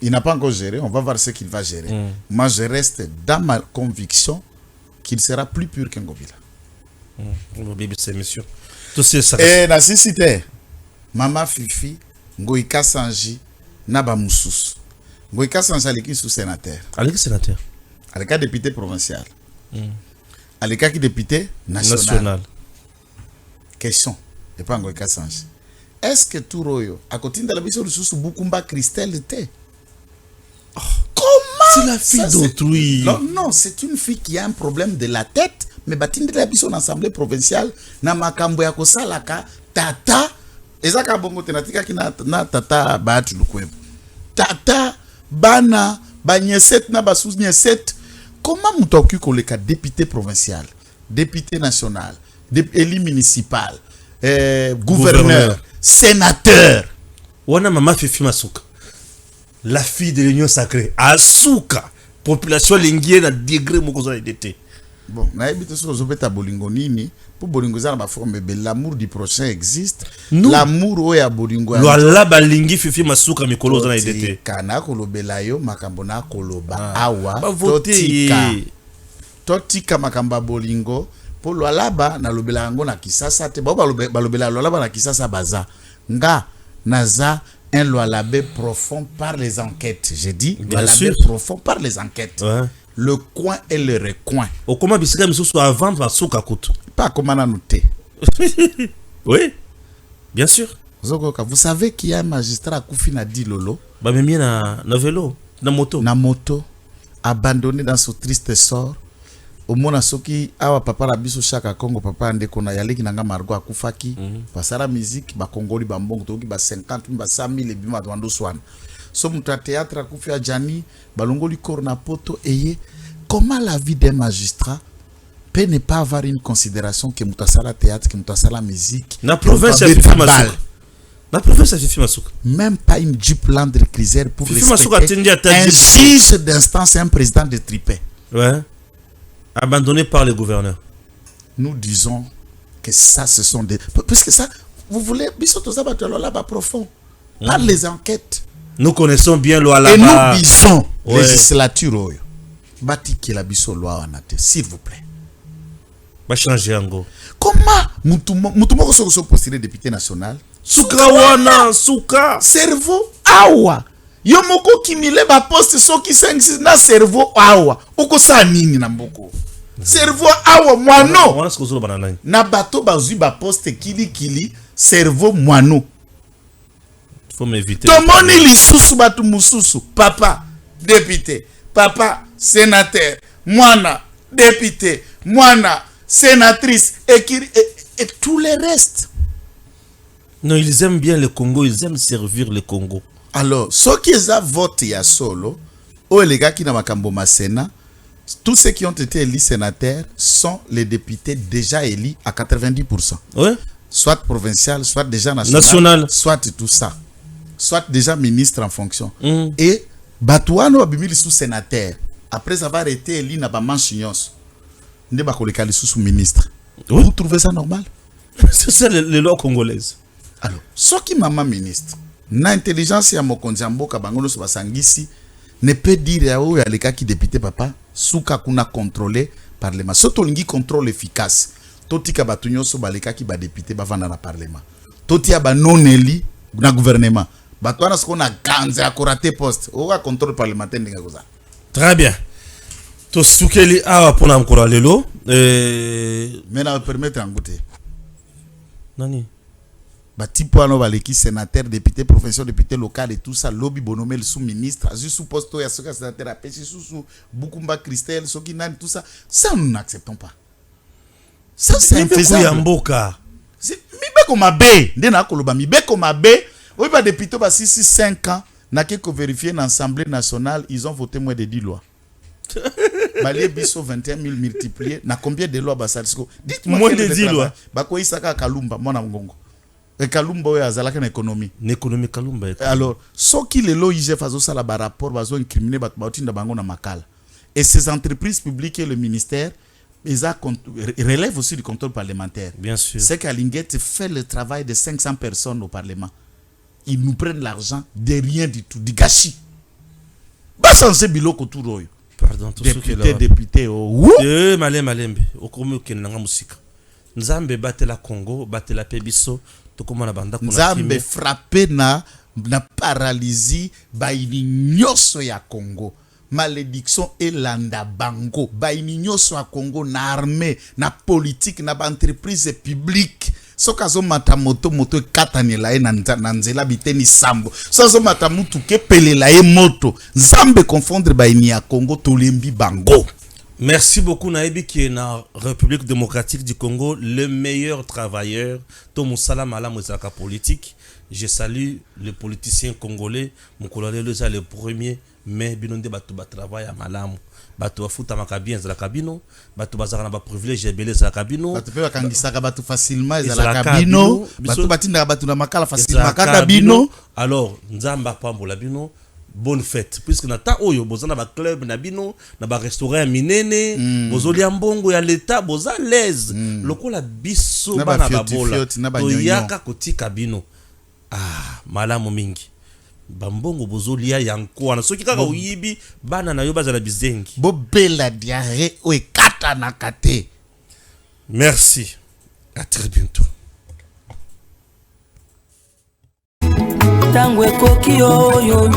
Speaker 4: Il n'a pas encore géré, on va voir ce qu'il va gérer. Moi, je reste dans ma conviction qu'il sera plus pur qu'un Ngobila.
Speaker 3: c'est monsieur tout c'est ça
Speaker 4: Et la cité, Mama Fifi, Ngoïka Sanji, Naba Moussous. Ngoïka Sanji est sous-sénateur.
Speaker 3: avec le sénateur
Speaker 4: Avec un député provincial. Avec un député national. Question. Et pas Ngoïka Sanji. Est-ce que tout royo, à côté de la mission de sous Bukumba Christelle était? Comment?
Speaker 3: c'est la fille
Speaker 4: Ça,
Speaker 3: d'autrui
Speaker 4: Non, non, c'est une fille qui a un problème de la tête. Mais batin de la mission assemblée provinciale, na makambo ya kosalaka, tata, ezaka bongo tenatika ki na tata baatu lukwebo. Tata, bana, banyeset na basous nyeset. Comment moutoku koleka député provincial, député national, élu municipal, gouverneur, sénateur?
Speaker 3: wana mama Fifi Masuka la fille de l'union sacrée Asuka population lingier na degré moko za DT
Speaker 4: Bon, naïbite sur Zobeta Bolingo Nini, pour Bolingo Zara, mais l'amour du prochain existe. L'amour où il y a Bolingo.
Speaker 3: Loala balingi Fifi Masuka mikolo za DT.
Speaker 4: Kana kolobela yo makambona koloba awa.
Speaker 3: Ba voter.
Speaker 4: Totika makamba Bolingo. Po loalaba na lobela yango na kisasa te. Ba lobela loalaba na kisasa baza. Nga naza un loalabé profond par les enquêtes. J'ai dit loalabé profond par les enquêtes.
Speaker 3: Ouais.
Speaker 4: Le coin et le recoin.
Speaker 3: Au comment bisika misusu avant Masuka kutu.
Speaker 4: Pas comment on a noté.
Speaker 3: Oui. Bien sûr.
Speaker 4: Zogoka, vous savez qu'il y a un magistrat à Koufina dit Lolo.
Speaker 3: Ba mimi na vélo, na moto.
Speaker 4: Na moto, abandonné dans ce triste sort. Au mona soki awa papa la biso chaka Congo papa ande kona yaleki nanga margo akufaki. Pasara musique ba Congoli ba mbongo toki ba 50 ba 100 000 ebima twando swana. So muta théâtre akufia Jani balongoli corna poto eye. Comment la vie d'un magistrat peut ne pas avoir une considération que Moutasala théâtre, que Moutasala musique.
Speaker 3: La province a fait Masuka. La province a fait Masuka.
Speaker 4: Même pas une Jeep Land Cruiser pour respecter un juge d'instance et un président de tripé.
Speaker 3: Ouais. Abandonné par les gouverneurs.
Speaker 4: Nous disons que ça, ce sont des... Puisque ça, vous voulez... là-bas profond. Par les enquêtes.
Speaker 3: Nous connaissons bien loi là-bas.
Speaker 4: Et nous disons, législature, bâti qui la biso loi en atte, s'il vous plaît.
Speaker 3: Va changer en gros.
Speaker 4: Comment Moutoumoko se postulé député national?
Speaker 3: Souka wana, souka.
Speaker 4: Cerveau, awa. Yomoko qui mile ba poste so qui s'existe na cerveau awa. Oko sa nini na mboko. Cerveau awa mwano.
Speaker 3: Wana sikozo banana.
Speaker 4: Na bato bazui ba poste kili cerveau mwano.
Speaker 3: Faut m'éviter.
Speaker 4: Tomoni lisusu batu mususu. Papa député, papa sénateur, mwana député, mwana sénatrice et tout le reste.
Speaker 3: Non, ils aiment bien le Congo, ils aiment servir le Congo.
Speaker 4: Alors, ceux qui ont voté à solo, ou les gars qui n'ont pas ma Sénat, tous ceux qui ont été élus sénateurs sont les députés déjà élus à 90%.
Speaker 3: Ouais.
Speaker 4: Soit provincial, soit déjà national, soit tout ça. Soit déjà ministre en fonction. Et Batouano Abimili sous sénateur, après avoir été élu dans la manchignons, ne pas collègue sous ministre. Vous trouvez ça normal?
Speaker 3: C'est ça les lois congolaises.
Speaker 4: Alors, ce qui maman ministre, l'intelligence ya mokonzi mboka bangono so basangisi ne peut dire à ou les cas qui député papa souka kuna contrôlé parlement. Soto lingi contrôle efficace. Toti ka batunyo so baleka ki ba député ba vanda na parlement. Toti ya ba non éli na gouvernement. Batwana ce qu'on a ganze à koraté poste. Ou a contrôle parlementaire ndinga koza.
Speaker 3: Très bien. To sukeli awa pona mkora lelo
Speaker 4: mais na permettre en goûter.
Speaker 3: Nani
Speaker 4: Batipo ano baleki sénateur, député, professeur, député local et tout ça, lobby bonomé le sous-ministre, azu sous poste ya soka sénateur a pêché sous Bukumba Christelle, soki nan tout ça. Ça nous n'acceptons pas. Ça c'est infaisable.
Speaker 3: Mboka.
Speaker 4: C'est mibeko mabe, ndena koloba mibeko mabe. Oui ba député ba 5 ans, n'a que vérifier dans l'Assemblée nationale, ils ont voté moins de 10 lois. Balé biso 21 000 multiplié, na combien de lois basalisco? Dites-moi
Speaker 3: moins de 10 lois.
Speaker 4: Bako isaka Kalumba, mona ngongo. Et Kalumba oya azalaka na économie.
Speaker 3: L'économie Kalumba.
Speaker 4: Alors, ceux qui les lois IGF faisant ça par rapport, bazo incriminer batoutinda bango na makala. Et ces entreprises publiques et le ministère, ils relèvent aussi du contrôle parlementaire.
Speaker 3: Bien sûr.
Speaker 4: C'est qu'Alinguette fait le travail de 500 personnes au Parlement. Ils nous prennent l'argent de rien du tout, du gâchis. Pas censé biloko tout royo.
Speaker 3: Pardon, tout
Speaker 4: député, oh.
Speaker 3: Malembe, okomo kenanga musika. Nzambe batela Congo, batela Pebiso, tokomana banda kuna
Speaker 4: Nzambe frappé na paralysie baini nyoso ya Congo. Malédiction elanda bango baini nyoso ya Congo na armée, na politique, na entreprise publique. Sokazo mata moto katanela e na nzela biteni sambo. Sokazo mata mutu ke pelela e moto. Nzambe confondre baini ya Congo tolembi bango.
Speaker 3: Merci beaucoup Naebi qui est dans la République démocratique du Congo, le meilleur travailleur. Tomu salam ala mozaka politique. Je salue les politiciens congolais. Mon collègue le premier mais binonde batu ba travail à malamu. Batu afuta makabien za kabino, batu bazaka na ba privilège belé za kabino.
Speaker 4: Batu pe bakangisa ka batu facilement za la kabino, batu batinda batu na makala facilement kabino.
Speaker 3: Alors nzamba pambola bino. Bonne fête puisque na ta oyo bozana ba club na bino na ba restaurant minene bozolia mbongo ya l'état boza l'aise lokola biso bana babola to yaka kotika bino malamu mingi bambongo bozolia yanko na soki kaka uyibi bana na yo bazala bizengi
Speaker 4: bobela diarrhée o ekata na kate.
Speaker 3: Merci, à très bientôt.
Speaker 2: Tango ekoki oyo